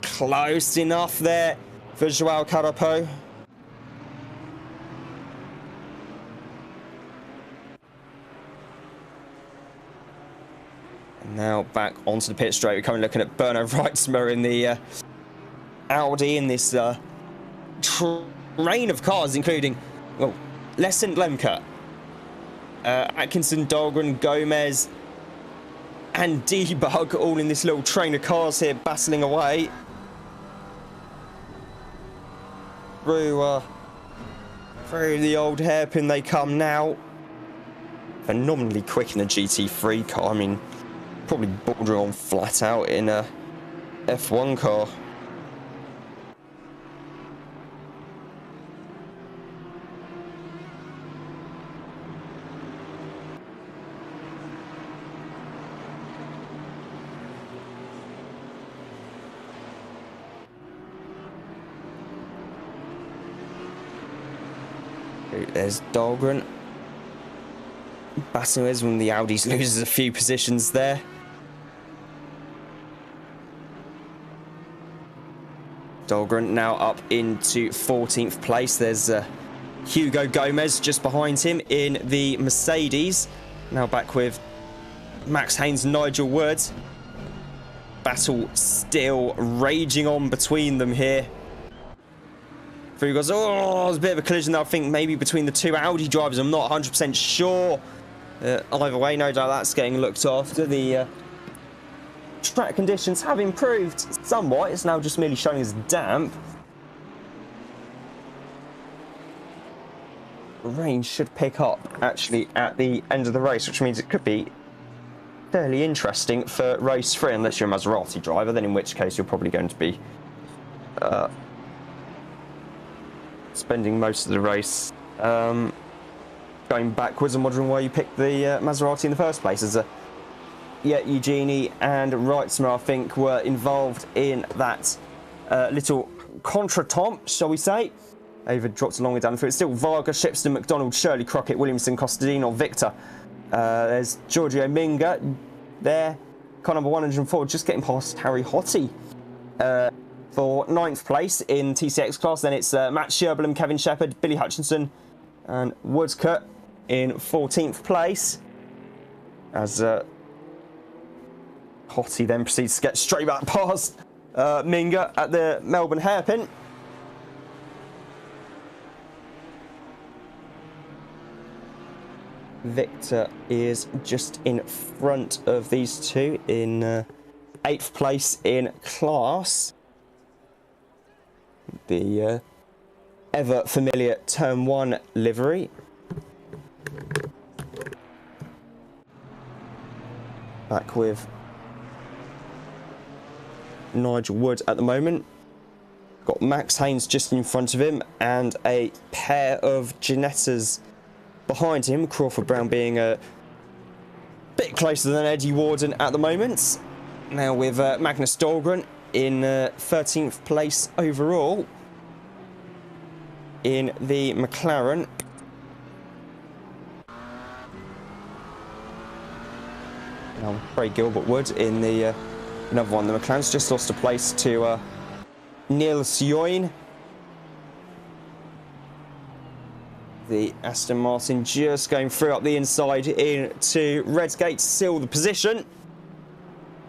Close enough there for Joao Carapo. And now back onto the pit straight. We're coming looking at Berno Reitzmer in the Audi in this train of cars, including, well, Lesson Lemke, Atkinson, Dahlgren, Gomez, and Debug, all in this little train of cars here, battling away through the old hairpin. They come now. Phenomenally quick in a GT3 car. I mean, probably bordering on flat out in a F1 car. There's Dahlgren. Battling with when the Audis loses a few positions there. Dahlgren now up into 14th place. There's Hugo Gomez just behind him in the Mercedes. Now back with Max Haynes, Nigel Wood. Battle still raging on between them here. Through goes, oh, there's a bit of a collision there, I think, maybe between the two Audi drivers. I'm not 100% sure. Either way, no doubt that's getting looked after. The track conditions have improved somewhat. It's now just merely showing as damp. The rain should pick up, actually, at the end of the race, which means it could be fairly interesting for race 3, unless you're a Maserati driver, then in which case you're probably going to be spending most of the race going backwards and wondering why you picked the Maserati in the first place. As Eugenie and Reitzmer, I think, were involved in that little contretemps, shall we say. Ava dropped along with down through. It's still Varga, Shipston, McDonald, Shirley, Crockett, Williamson, Costadino, Victor. There's Giorgio Minga there. Car number 104, just getting past Harry Hottie. For 9th place in TCX class. Then it's Matt Sherblum, Kevin Shepherd, Billy Hutchinson, and Woodcut in 14th place. As Hottie then proceeds to get straight back past Minga at the Melbourne hairpin. Victor is just in front of these two in 8th place in class. The ever familiar Turn 1 livery. Back with Nigel Wood at the moment. Got Max Haynes just in front of him and a pair of Ginettas behind him. Crawford Brown being a bit closer than Eddie Warden at the moment. Now with Magnus Dahlgren in 13th place overall in the McLaren. Now Craig Gilbert Wood in the another one. The McLaren's just lost a place to Niels Join. The Aston Martin just going through up the inside into Redgate to seal the position.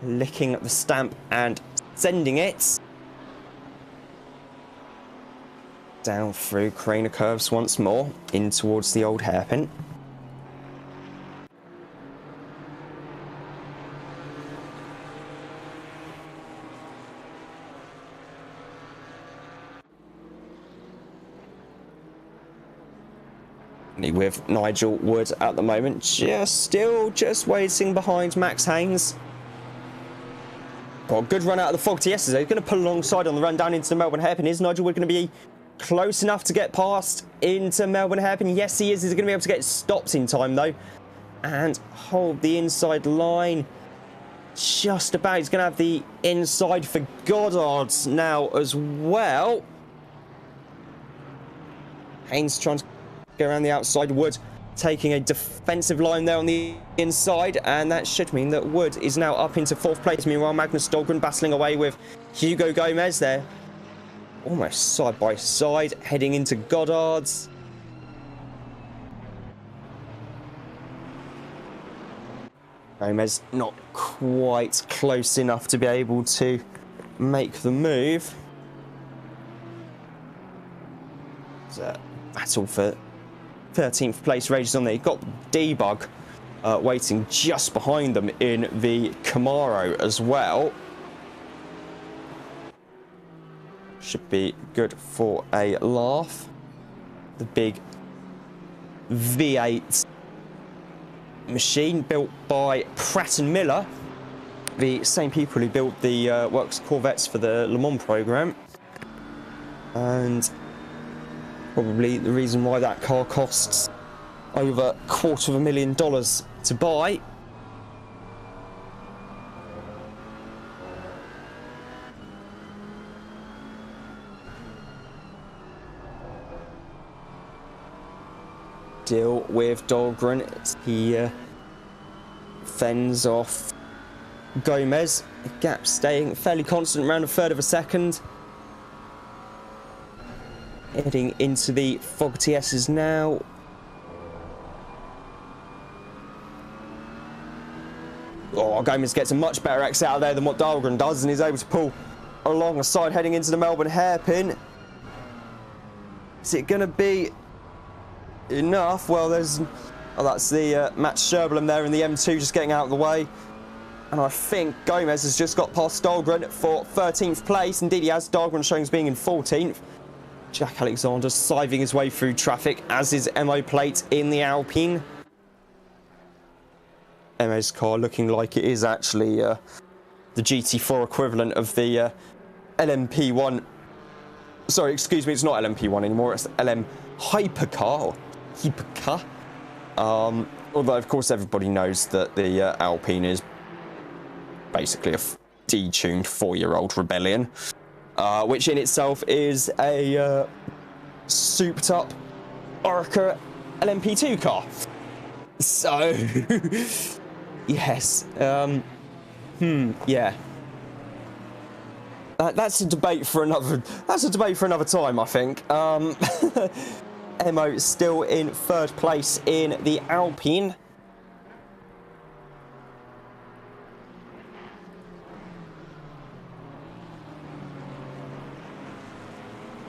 Licking at the stamp and sending it down through Craner curves once more in towards the old hairpin. with Nigel Wood at the moment, still waiting behind Max Haynes. Got a good run out of the Fog TS. They're going to pull alongside on the run down into the Melbourne Hairpin. Is Nigel Wood going to be close enough to get past into Melbourne Hairpin? Yes, he is. He's going to be able to get stopped in time, though, and hold the inside line just about. He's going to have the inside for Goddard now as well. Haynes trying to go around the outside. Wood taking a defensive line there on the inside, and that should mean that Wood is now up into 4th place. Meanwhile, Magnus Dahlgren battling away with Hugo Gomez there, almost side by side, heading into Goddard's. Gomez not quite close enough to be able to make the move. So, battle for 13th place rages on there. You've got Debug waiting just behind them in the Camaro as well. Should be good for a laugh. The big V8 machine built by Pratt & Miller, the same people who built the Works Corvettes for the Le Mans program, and probably the reason why that car costs over $250,000 to buy. Deal with Dahlgren. He fends off Gomez. The gap staying fairly constant, around a third of a second. Heading into the Fog TSs now. Oh, Gomez gets a much better X out of there than what Dahlgren does, and he's able to pull alongside heading into the Melbourne Hairpin. Is it going to be enough? Well, there's... Oh, that's the Matt Sherblem there in the M2 just getting out of the way. And I think Gomez has just got past Dahlgren for 13th place. Indeed, he has. Dahlgren showing as being in 14th. Jack Alexander scything his way through traffic, as is MO Plate in the Alpine. MO's car looking like it is actually the GT4 equivalent of the LMP1. Sorry, excuse me, it's not LMP1 anymore, it's LM Hypercar, or Hypercar. Although, of course, everybody knows that the Alpine is basically a detuned 4-year-old rebellion. Which in itself is a souped up Orica LMP2 car. So, yes, yeah. That's a debate for another. That's a debate for another time, I think. Emo still in 3rd place in the Alpine.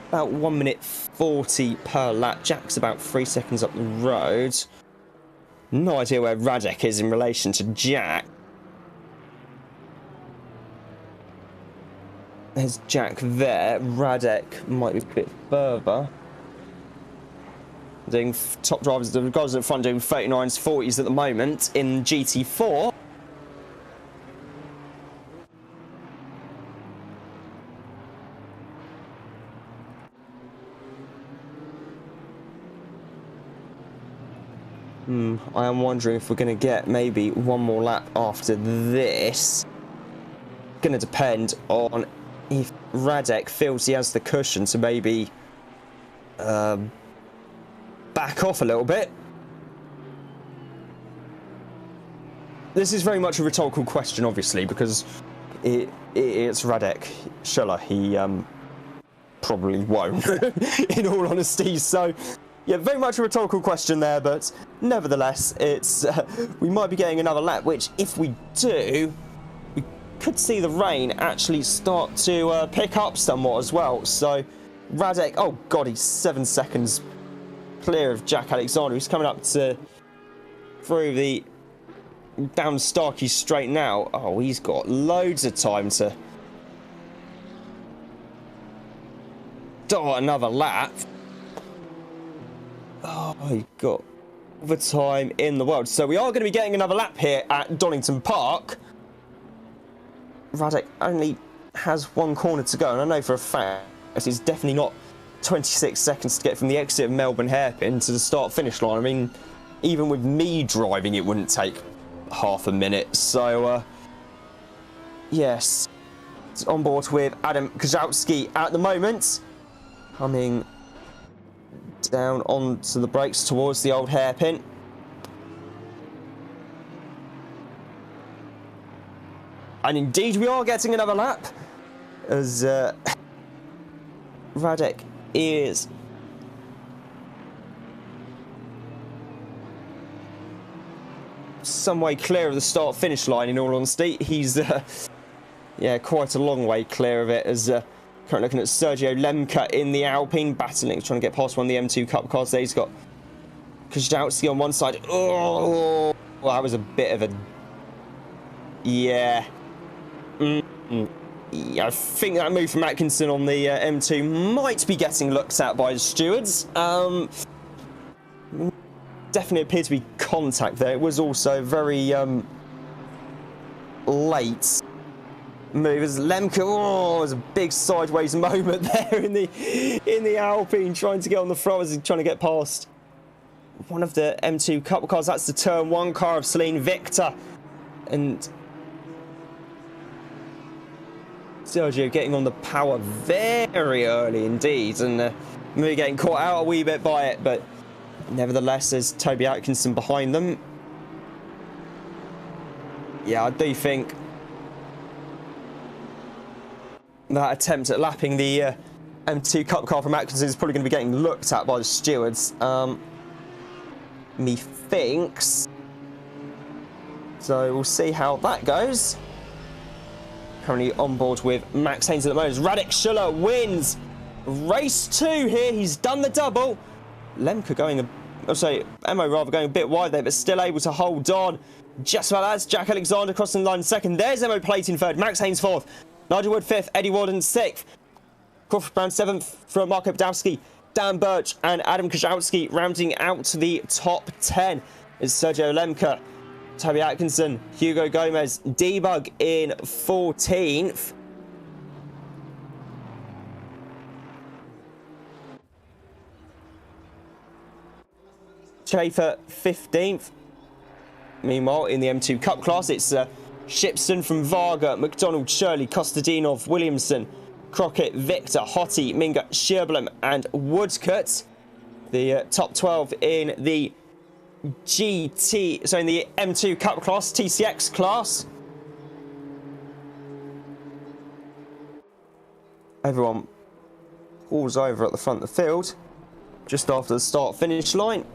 About 1 minute 40 per lap. Jack's about 3 seconds up the road. No idea where Radek is in relation to Jack. There's Jack there. Radek might be a bit further. Doing top drivers, the guys at the front doing 39s, 40s at the moment in GT4. I am wondering if we're going to get maybe one more lap after this. Going to depend on if Radek feels he has the cushion to maybe back off a little bit. This is very much a rhetorical question, obviously, because it's Radek Schuller. He probably won't, in all honesty. So, yeah, very much a rhetorical question there, but nevertheless, it's we might be getting another lap, which, if we do, we could see the rain actually start to pick up somewhat as well. So, Radek, oh God, he's 7 seconds clear of Jack Alexander, who's coming up to through the down Starkey straight now. Oh, he's got loads of time to start another lap. Oh, he got the time in the world. So we are going to be getting another lap here at Donington Park. Radek only has one corner to go, and I know for a fact it's definitely not 26 seconds to get from the exit of Melbourne hairpin to the start-finish line. I mean, even with me driving, it wouldn't take half a minute. So, yes, it's on board with Adam Kozłowski at the moment, coming down onto the brakes towards the old hairpin. And indeed, we are getting another lap as Radek is some way clear of the start-finish line, in all honesty. He's, yeah, quite a long way clear of it, as currently looking at Sergio Lemke in the Alpine, battling, trying to get past one of the M2 Cup cars there. He's got Kozłowski on one side. Oh, well, that was a bit of a... Yeah. Yeah, I think that move from Atkinson on the M2 might be getting looked at by the stewards. Definitely appeared to be contact there. It was also very late move as Lemke. Oh, it was a big sideways moment there in the Alpine, trying to get on the front as he's trying to get past one of the M2 Cup cars. That's the turn one car of Celine Victor, and Sergio getting on the power very early indeed, and maybe getting caught out a wee bit by it, but nevertheless, there's Toby Atkinson behind them. Yeah, I do think that attempt at lapping the M2 Cup car from Atkinson is probably going to be getting looked at by the stewards. Methinks. So we'll see how that goes. Currently on board with Max Haynes at the moment. Radek Schuller wins race 2 here. He's done the double. Lemke going, Emo rather going a bit wide there, but still able to hold on. Just about that's Jack Alexander crossing the line second. There's Emo Platin third. Max Haynes fourth. Nigel Wood fifth. Eddie Warden sixth. Crawford Brown seventh from Marko Podowski. Dan Birch and Adam Kozłowski rounding out to the top 10. Is Sergio Lemke, Toby Atkinson, Hugo Gomez, Debug in 14th. Schaefer 15th. Meanwhile, in the M2 Cup class, it's Shipston from Varga, McDonald, Shirley, Kostadinov, Williamson, Crockett, Victor, Hottie, Minga, Sherblem and Woodcut. The top 12 in the in the M2 Cup class, TCX class. Everyone pulls over at the front of the field just after the start-finish line.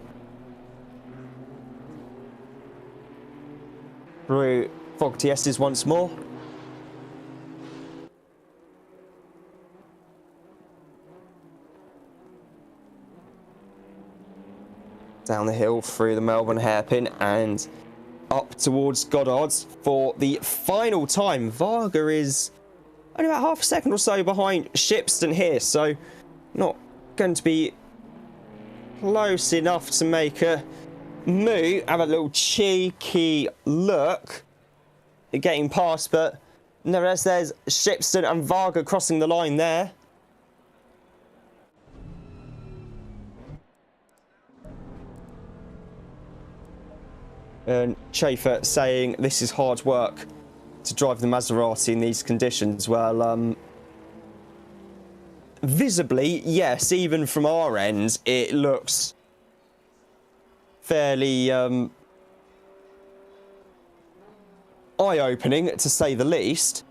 Through Fog Tiestes once more. Down the hill through the Melbourne hairpin and up towards Goddard's for the final time. Varga is only about half a second or so behind Shipston here, so not going to be close enough to make a move. Have a little cheeky look at getting past, but nevertheless, there's Shipston and Varga crossing the line there. And Schaefer saying this is hard work to drive the Maserati in these conditions. Well, visibly, yes, even from our end, it looks fairly eye-opening, to say the least.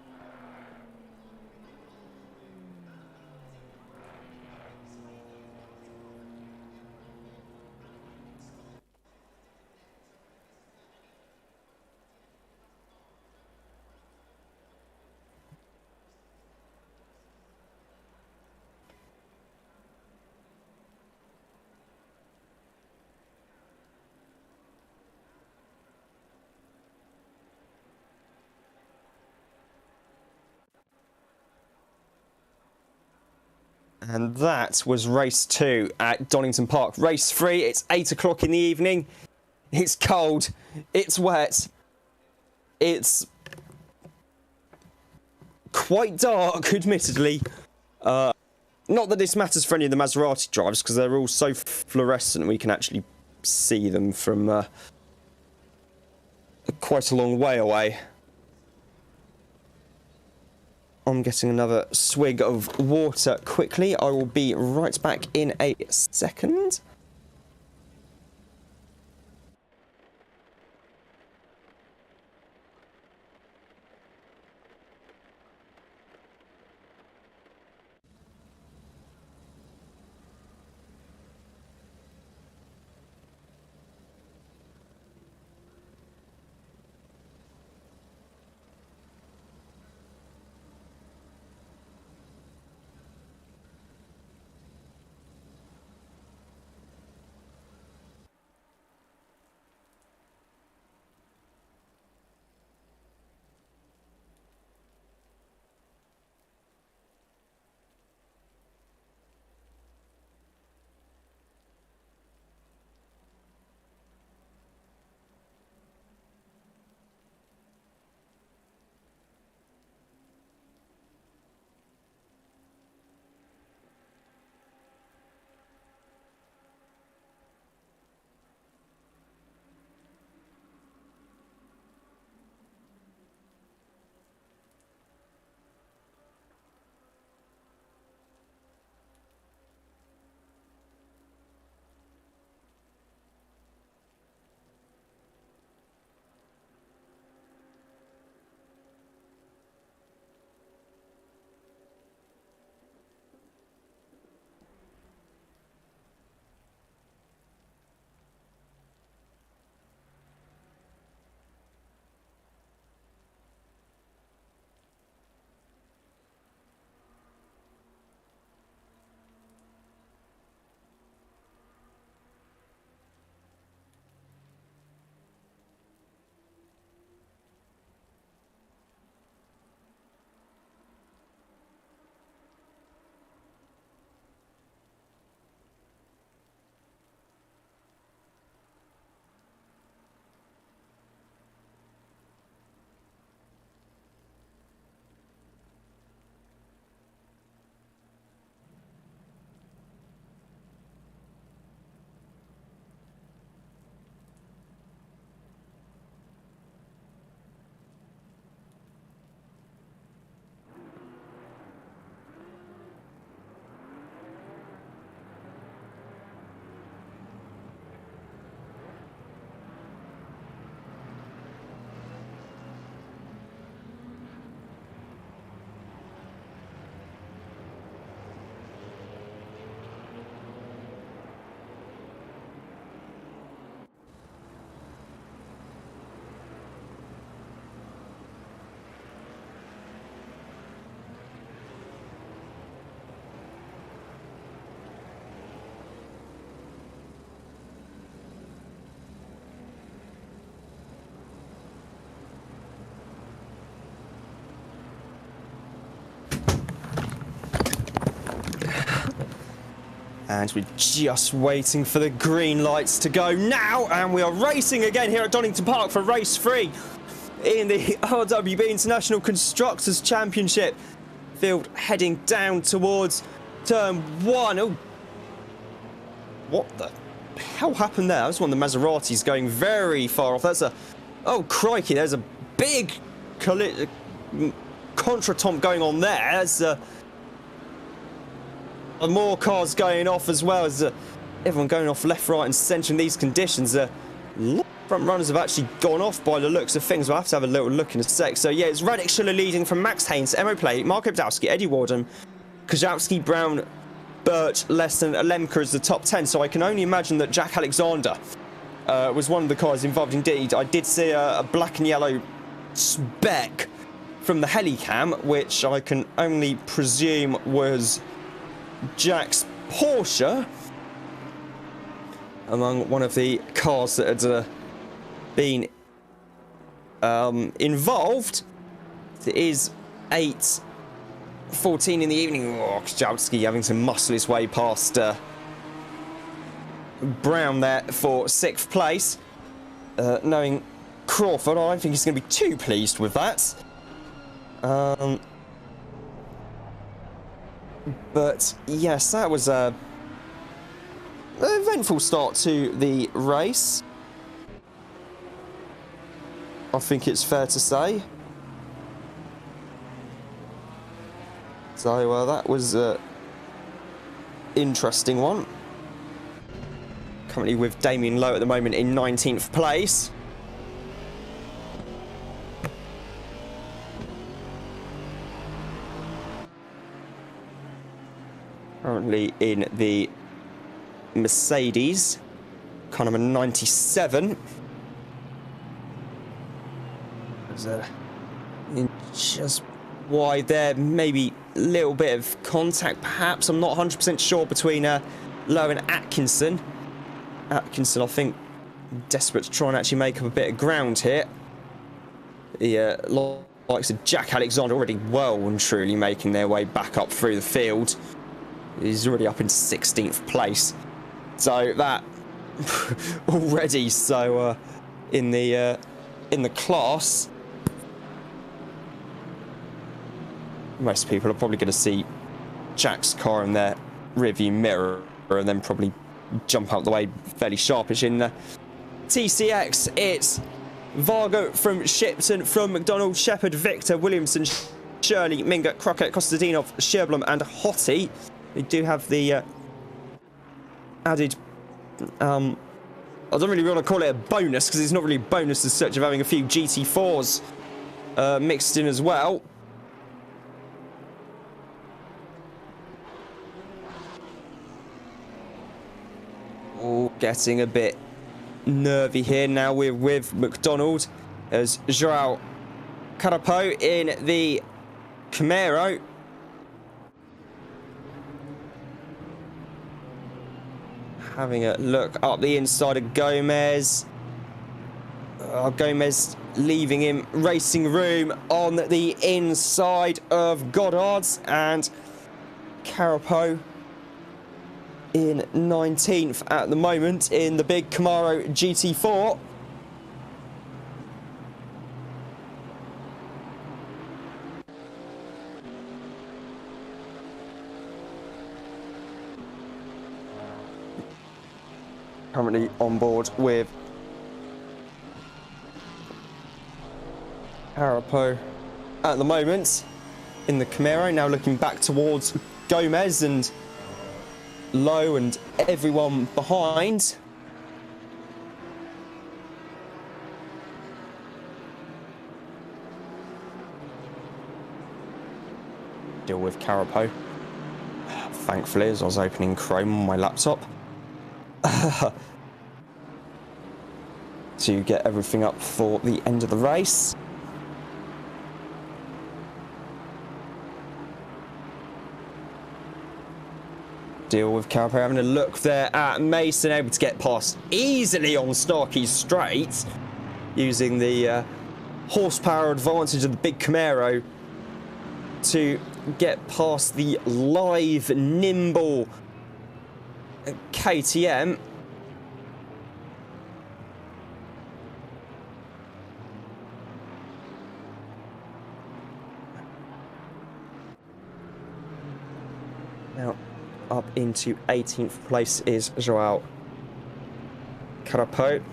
And that was race 2 at Donington Park. Race 3, it's 8 o'clock in the evening. It's cold. It's wet. It's quite dark, admittedly. Not that this matters for any of the Maserati drivers, because they're all so fluorescent we can actually see them from quite a long way away. I'm getting another swig of water quickly. I will be right back in a second. And we're just waiting for the green lights to go now, and we are racing again here at Donington Park for race 3 in the RWB International Constructors Championship. Field heading down towards turn 1. Oh, what the hell happened there? That's one of the Maseratis going very far off. That's a... Oh, crikey, there's a big contretemps going on there. There's more cars going off as well as everyone going off left, right and centre in these conditions. Front runners have actually gone off by the looks of things. We'll have to have a little look in a sec. So yeah, it's Radek Schiller leading from Max Haynes, Emo Play, Marko Bdowski, Eddie Warden, Kozłowski, Brown, Birch, Leston, Lemke as the top 10. So I can only imagine that Jack Alexander was one of the cars involved indeed. I did see a black and yellow speck from the helicam, which I can only presume was Jack's Porsche among one of the cars that had been involved. It is 8 14 in the evening. Oh, Kjałowski having to muscle his way past Brown there for 6th place. Knowing Crawford, I don't think he's going to be too pleased with that. But yes, that was an eventful start to the race, I think it's fair to say. So that was an interesting one. Currently with Damien Lowe at the moment in 19th place. Currently in the Mercedes, car number 97. There's just wide there, maybe a little bit of contact perhaps. I'm not 100% sure between Lowe and Atkinson. Atkinson, I think, desperate to try and actually make up a bit of ground here. The likes of Jack Alexander already well and truly making their way back up through the field. He's already up in 16th place. So that already in the class, most people are probably going to see Jack's car in their rearview mirror and then probably jump out the way fairly sharpish. In the TCX, it's Vargo from Shipton, from McDonald, Shepherd, Victor, Williamson, Shirley, Minga, Crockett, Kostadinov, Sherblom and Hottie. They do have the added, I don't really want to call it a bonus because it's not really a bonus as such, of having a few GT4s mixed in as well. All getting a bit nervy here now. We're with McDonald as Joao Carapo in the Camaro. Having a look up the inside of Gomez. Gomez leaving him racing room on the inside of Goddard's, and Carapo in 19th at the moment in the big Camaro GT4. Currently on board with Carapo at the moment in the Camaro, now looking back towards Gomez and Lowe and everyone behind. Deal with Carapo. Thankfully, as I was opening Chrome on my laptop to get everything up for the end of the race. Deal with Carapo, having a look there at Mason, able to get past easily on Starkey's straight, using the horsepower advantage of the big Camaro to get past the live, nimble KTM. Now up into 18th place is Joao Carapo.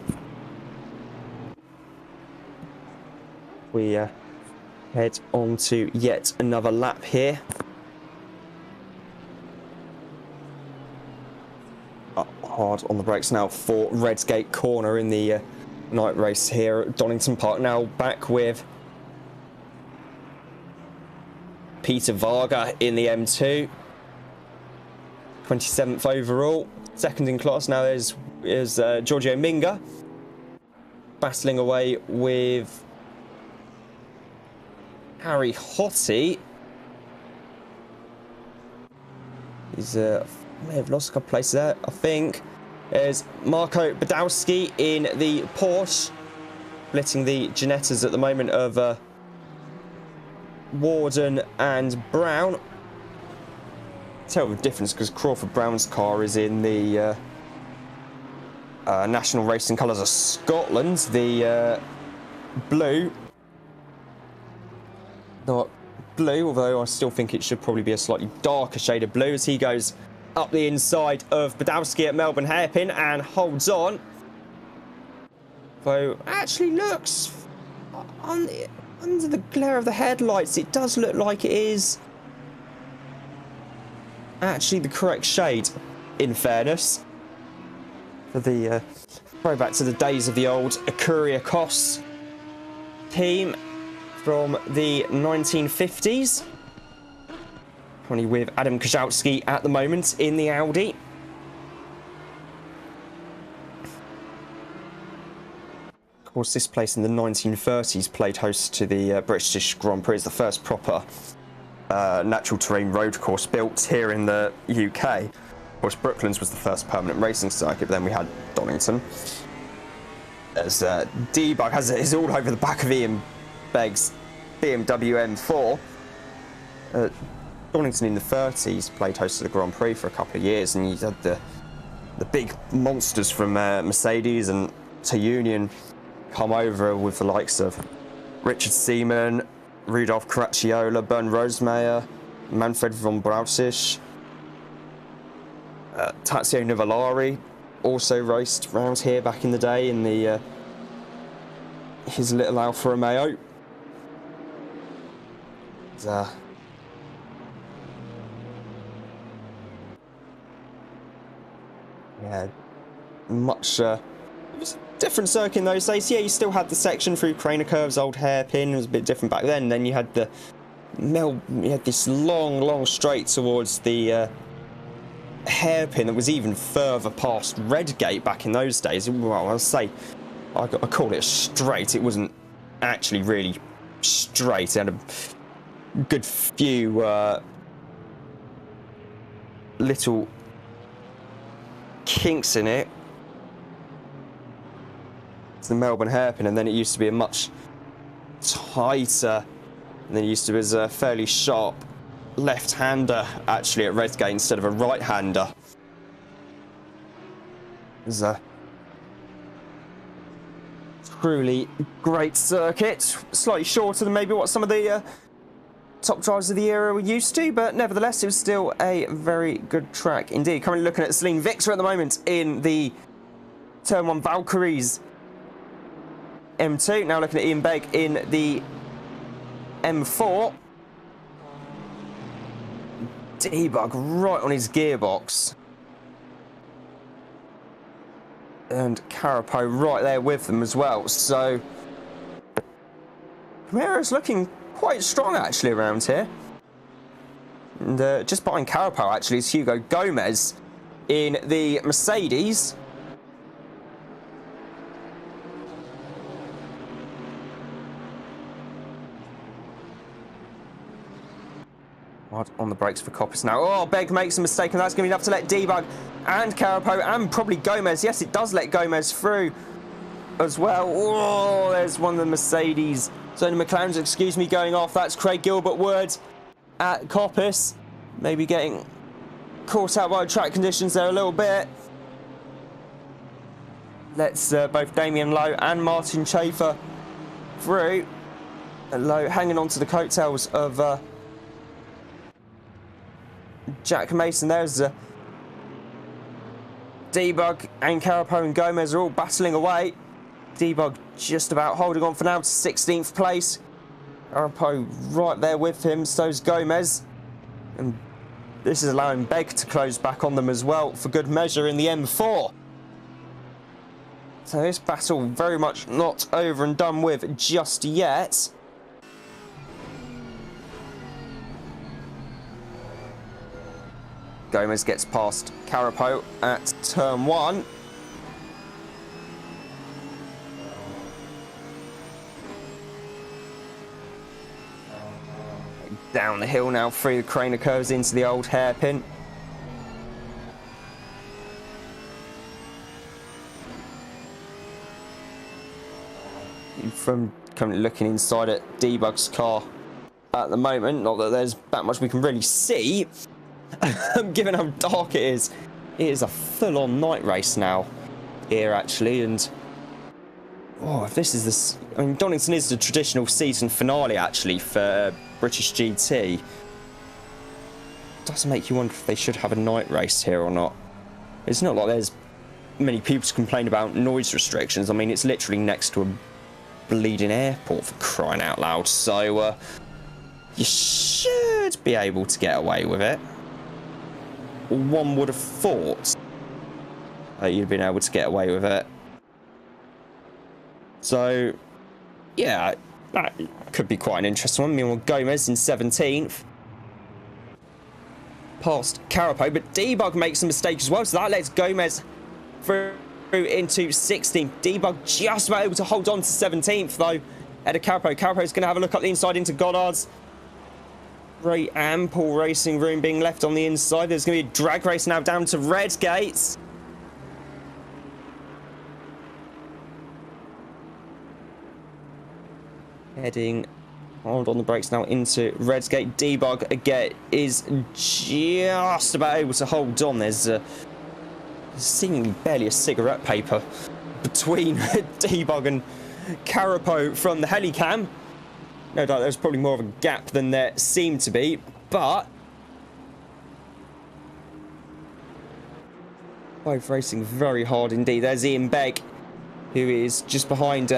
We head on to yet another lap here. Up hard on the brakes now for Redsgate Corner in the night race here at Donington Park. Now back with Peter Varga in the M2. 27th overall. Second in class now is Giorgio Minga. Battling away with Harry Hottie. He's may have lost a couple places there, I think. There's Marco Badowski in the Porsche, splitting the Ginettas at the moment of Warden and Brown. Tell the difference because Crawford Brown's car is in the national racing colours of Scotland, the blue. Not blue, although I still think it should probably be a slightly darker shade of blue as he goes up the inside of Badowski at Melbourne Hairpin and holds on. Though actually looks under the glare of the headlights, it does look like it is actually the correct shade, in fairness. For the throwback to the days of the old Courier Cos team from the 1950s. Currently with Adam Kozłowski at the moment in the Audi. Of course, this place in the 1930s played host to the British Grand Prix. It's the first proper natural terrain road course built here in the UK. Of course, Brooklands was the first permanent racing circuit, but then we had Donington. As Debug is all over the back of Ian Begg's BMW M4. Donington in the 30s played host to the Grand Prix for a couple of years, and you had the big monsters from Mercedes and to Union come over with the likes of Richard Seaman, Rudolf Caracciola, Bernd Rosemeyer, Manfred von Brausisch, Tazio Nuvolari also raced round here back in the day in the his little Alfa Romeo. Yeah, much it was a different circuit in those days. Yeah, you still had the section through Craner Curve's old hairpin. It was a bit different back then. Then you had you had this long straight towards the hairpin that was even further past Redgate back in those days. Well, I'll say I call it straight. It wasn't actually really straight. It had a good few little kinks in it. It's the Melbourne hairpin, and then it used to be a much tighter, and then it used to be a fairly sharp left-hander actually at Redgate instead of a right-hander. It's a truly great circuit, slightly shorter than maybe what some of the top drivers of the era were used to, but nevertheless it was still a very good track indeed. Currently looking at Celine Victor at the moment in the Turn 1 Valkyries M2. Now looking at Ian Begg in the M4. Debug right on his gearbox. And Carapo right there with them as well. So Camara's looking quite strong actually around here. And just behind Carapo actually is Hugo Gomez in the Mercedes. Hard on the brakes for Coppice now. Oh, Begg makes a mistake, and that's going to be enough to let Debug and Carapo and probably Gomez. Yes, it does let Gomez through as well. Oh, there's one of the Mercedes. So the McLarens, excuse me, going off. That's Craig Gilbert-Wood at Coppice. Maybe getting caught out by the track conditions there a little bit. Let's both Damien Lowe and Martin Chafer through. Lowe hanging on to the coattails of Jack Mason. There's Debug and Carapo and Gomez are all battling away. Debug just about holding on for now to 16th place. Carapo right there with him, so's Gomez. And this is allowing Begg to close back on them as well for good measure in the M4. So this battle very much not over and done with just yet. Gomez gets past Carapo at turn 1. Down the hill now through the Craner curves into the old hairpin. From currently looking inside at Debug's car at the moment. Not that there's that much we can really see, given how dark it is. It is a full-on night race now here, actually, and oh, if this is this, I mean, Donington is the traditional season finale, actually, for British GT. Does make you wonder if they should have a night race here or not. It's not like there's many people to complain about noise restrictions. I mean, it's literally next to a bleeding airport, for crying out loud. So you should be able to get away with it. One would have thought that you'd been able to get away with it. So yeah, that could be quite an interesting one. Meanwhile, Gomez in 17th. Past Carapo, but Debug makes a mistake as well, so that lets Gomez through into 16th. Debug just about able to hold on to 17th, though, ahead of Carapo. Carapo's going to have a look up the inside into Goddard's. Very ample racing room being left on the inside. There's going to be a drag race now down to Redgate. Heading hard on the brakes now into Redgate. Debug again is just about able to hold on. There's seemingly barely a cigarette paper between Debug and Carapo from the helicam. No doubt there's probably more of a gap than there seemed to be, but both racing very hard indeed. There's Ian Begg, who is just behind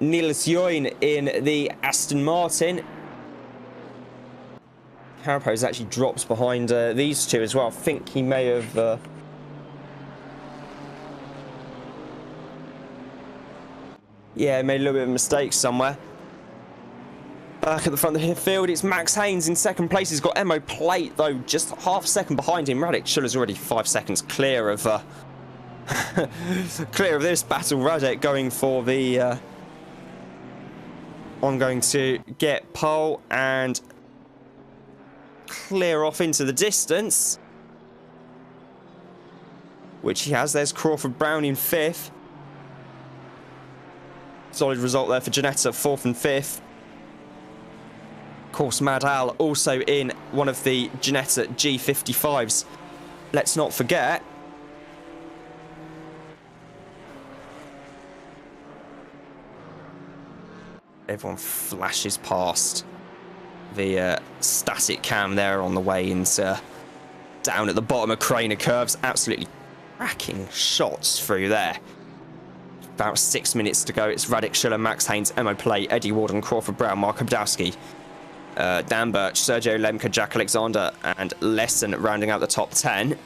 Niels Join in the Aston Martin. Carapo's actually dropped behind these two as well. I think he may have yeah, made a little bit of a mistake somewhere. Back at the front of the field, it's Max Haynes in second place. He's got MO Plate, though, just half a second behind him. Radek Schuller's already 5 seconds clear of clear of this battle. Radek going for the I'm going to get pole and clear off into the distance, which he has. There's Crawford Brown in 5th. Solid result there for Janetta, 4th and 5th. Of course, Mad Al also in one of the Janetta G55s. Let's not forget. Everyone flashes past the static cam there on the way into down at the bottom of Craner Curves. Absolutely cracking shots through there. About 6 minutes to go. It's Radek Schiller, Max Haynes, Emmo Play, Eddie Warden, Crawford Brown, Mark Abdowski, Dan Birch, Sergio Lemke, Jack Alexander, and Lesson rounding out the top 10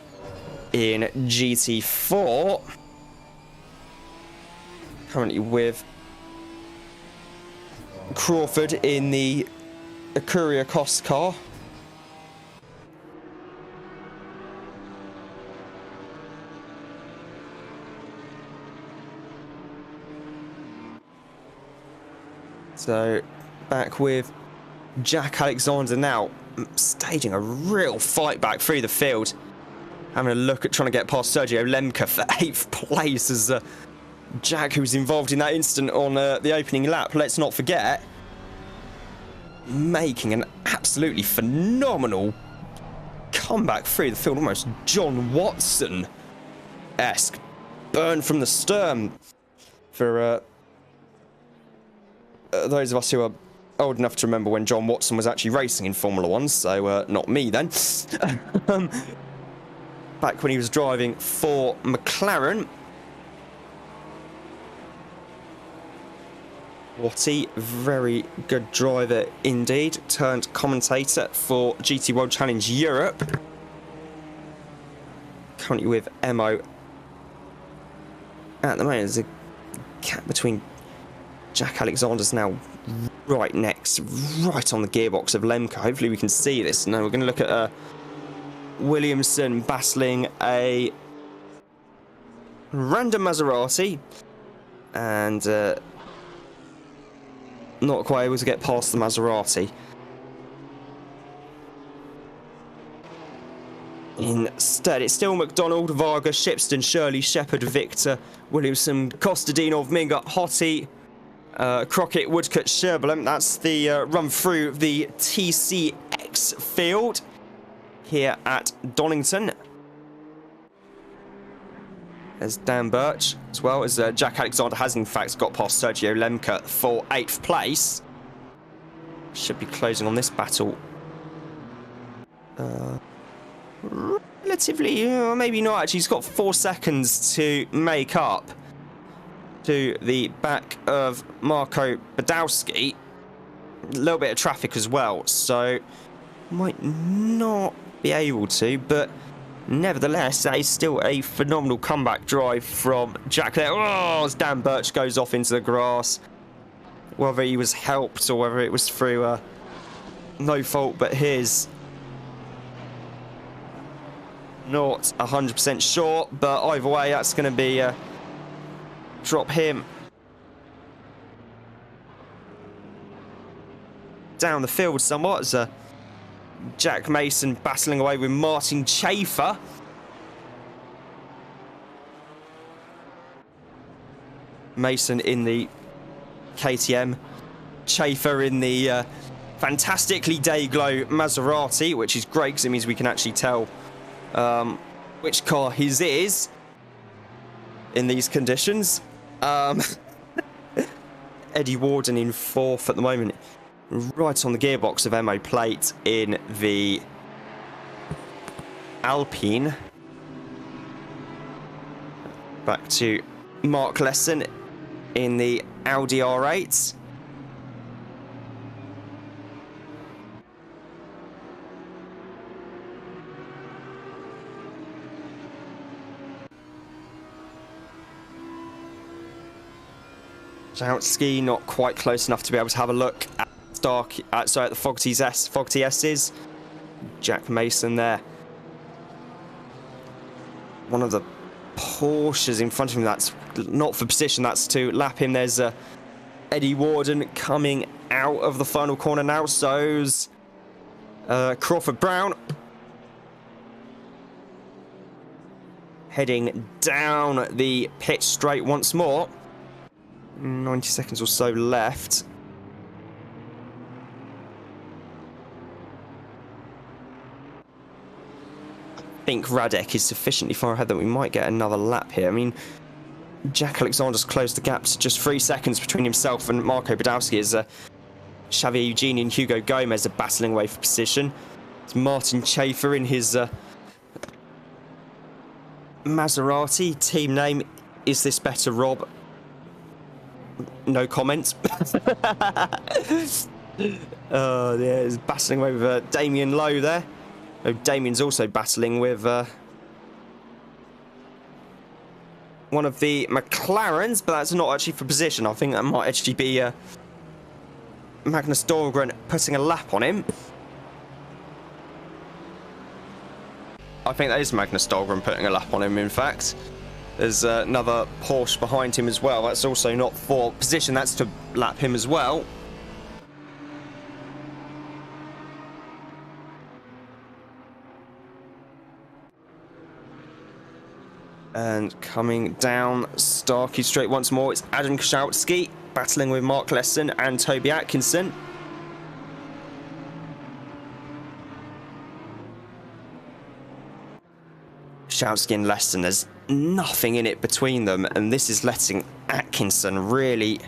in GT4. Currently with Crawford in the Courier Cost car. So back with Jack Alexander now, staging a real fight back through the field. Having a look at trying to get past Sergio Lemke for 8th place as Jack, who was involved in that incident on the opening lap, let's not forget, making an absolutely phenomenal comeback through the field. Almost John Watson-esque burn from the stern for those of us who are old enough to remember when John Watson was actually racing in Formula 1, so not me then. Back when he was driving for McLaren. Watty, very good driver indeed. Turned commentator for GT World Challenge Europe. Currently with Mo. At the moment, there's a gap between Jack Alexander's now right next, right on the gearbox of Lemke. Hopefully we can see this. Now we're going to look at Williamson battling a random Maserati and not quite able to get past the Maserati. Instead, it's still McDonald, Varga, Shipston, Shirley, Shepherd, Victor, Williamson, Kostadinov, Minga, Hottie, Crockett, Woodcut, Sherborne. That's the run through the TCX field here at Donington. There's Dan Birch, as well as Jack Alexander has in fact got past Sergio Lemke for 8th place. Should be closing on this battle relatively, maybe not actually. He's got 4 seconds to make up to the back of Marco Badowski. A little bit of traffic as well, so might not be able to, but nevertheless, that is still a phenomenal comeback drive from Jack there. Oh, as Dan Birch goes off into the grass. Whether he was helped or whether it was through no fault but his. Not 100% sure, but either way, that's going to be drop him down the field somewhat as Jack Mason battling away with Martin Chafer. Mason in the KTM, Chafer in the fantastically day-glow Maserati, which is great because it means we can actually tell which car his is in these conditions. Eddie Warden in 4th at the moment, right on the gearbox of MO plate in the Alpine. Back to Mark Lesson in the Audi R8. Jowski not quite close enough to be able to have a look at the Fogarty S's. Jack Mason there. One of the Porsches in front of him, that's not for position, that's to lap him. There's Eddie Warden coming out of the final corner now. So's Crawford Brown. Heading down the pit straight once more. 90 seconds or so left. I think Radek is sufficiently far ahead that we might get another lap here. I mean, Jack Alexander's closed the gap to just 3 seconds between himself and Marco Badowski as Xavier Eugene and Hugo Gomez are battling away for position. It's Martin Chafer in his Maserati. Team name, is this better, Rob? No comment. Yeah, he's battling away with Damien Lowe there. Oh, Damien's also battling with one of the McLarens, but that's not actually for position. I think that might actually be Magnus Dahlgren putting a lap on him. I think that is Magnus Dahlgren putting a lap on him, in fact. There's another Porsche behind him as well. That's also not for position. That's to lap him as well. And coming down Starkey Straight once more, it's Adam Kaszałski battling with Mark Lesson and Toby Atkinson. Kaszałski and Lesson, there's nothing in it between them, and this is letting Atkinson really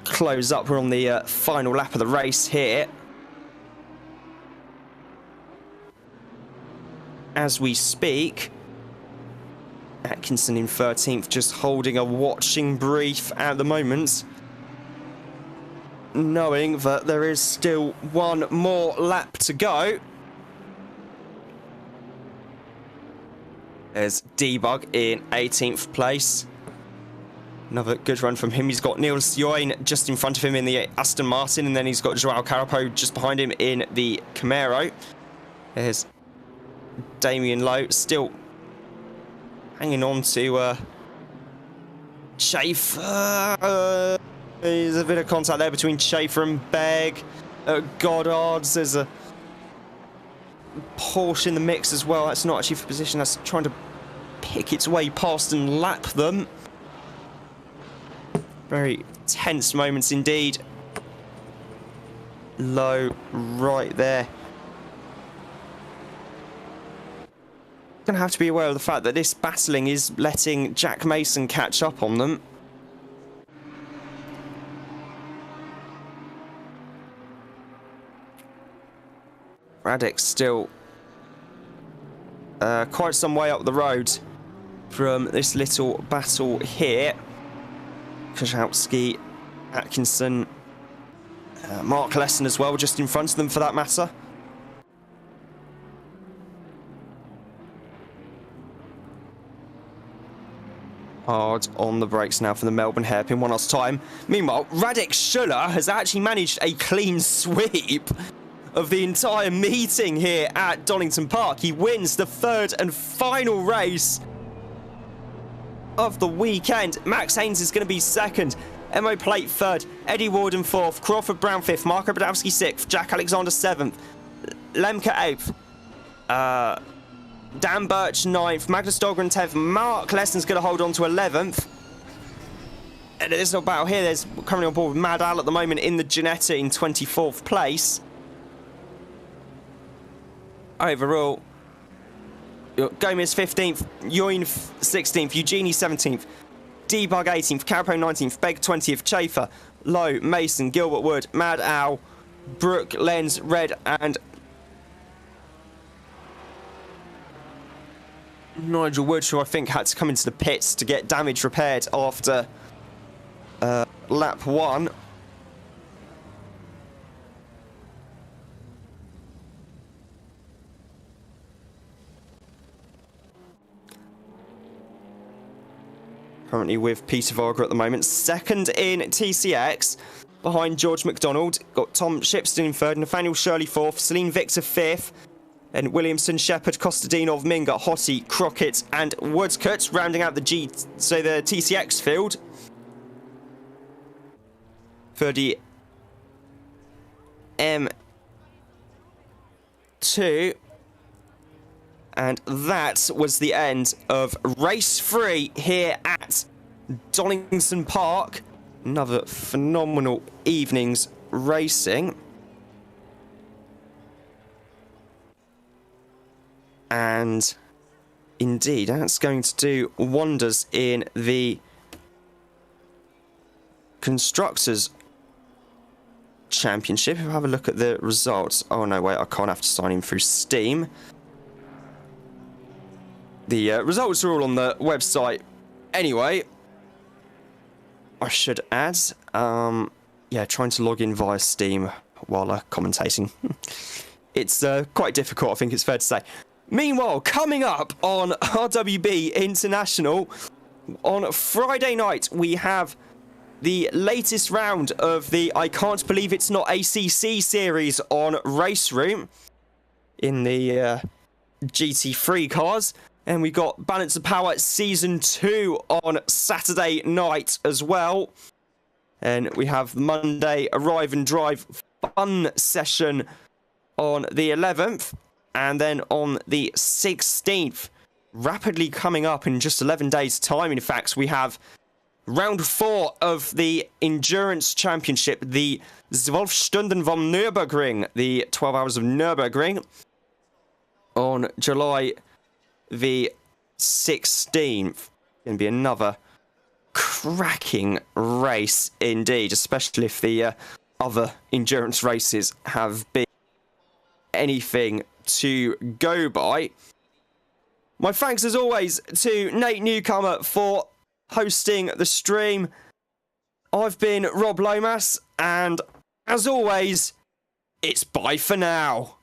close up. We're on the final lap of the race here. As we speak, Atkinson in 13th, just holding a watching brief at the moment, knowing that there is still one more lap to go. There's Debug in 18th place. Another good run from him. He's got Niels Join just in front of him in the Aston Martin, and then he's got Joao Carapo just behind him in the Camaro. There's Damien Lowe still hanging on to Chafer. There's a bit of contact there between Chafer and Begg. Goddard's, there's a Porsche in the mix as well. That's not actually for position, that's trying to pick its way past and lap them. Very tense moments indeed. Low right there. Going to have to be aware of the fact that this battling is letting Jack Mason catch up on them. Radek's still quite some way up the road from this little battle here. Kozłowski, Atkinson, Mark Lesson as well, just in front of them for that matter. Hard on the brakes now for the Melbourne hairpin one last time. Meanwhile, Radek Schuller has actually managed a clean sweep of the entire meeting here at Donington Park. He wins the third and final race of the weekend. Max Haynes is going to be second, Emo Plate third, Eddie Warden fourth, Crawford Brown fifth, Marco Badowski sixth, Jack Alexander seventh, Lemke eighth, Dan Birch ninth, Magnus Dahlgren 10th, Mark Lesson's going to hold on to 11th. And in this little battle here, there's currently on board with Mad Al at the moment in the Ginetta in 24th place. Overall, Gomez 15th, Yoin 16th, Eugenie 17th, Debug 18th, Carapo 19th, Begg 20th, Chafer, Lowe, Mason, Gilbert Wood, Mad Al, Brooke, Lenz, Red and Nigel Wood, who I think had to come into the pits to get damage repaired after lap 1. Currently with Peter Varga at the moment. Second in TCX, behind George McDonald. Got Tom Shipston in third, Nathaniel Shirley fourth, Celine Victor fifth, and Williamson, Shepherd, Costadinov, Minga, Hottie, Crockett, and Woodcut, rounding out the the TCX field. For the M2. And that was the end of race 3 here at Donington Park. Another phenomenal evening's racing. And indeed, that's going to do wonders in the Constructors Championship. If I have a look at the results. Oh no, wait, I can't have to sign in through Steam. The results are all on the website anyway, I should add. Yeah, trying to log in via Steam while commentating. It's quite difficult, I think it's fair to say. Meanwhile, coming up on RWB International, on Friday night, we have the latest round of the I Can't Believe It's Not ACC series on Race Room in the GT3 cars. And we got Balance of Power Season 2 on Saturday night as well. And we have Monday Arrive and Drive Fun Session on the 11th. And then on the 16th, rapidly coming up in just 11 days' time, in fact, we have round 4 of the Endurance Championship, the 12 Stunden vom Nürburgring, the 12 Hours of Nürburgring, on July the 16th. Going to be another cracking race indeed, especially if the other endurance races have been anything to go by. My thanks as always to Nate Newcomer for hosting the stream. I've been Rob Lomas, and as always, it's bye for now.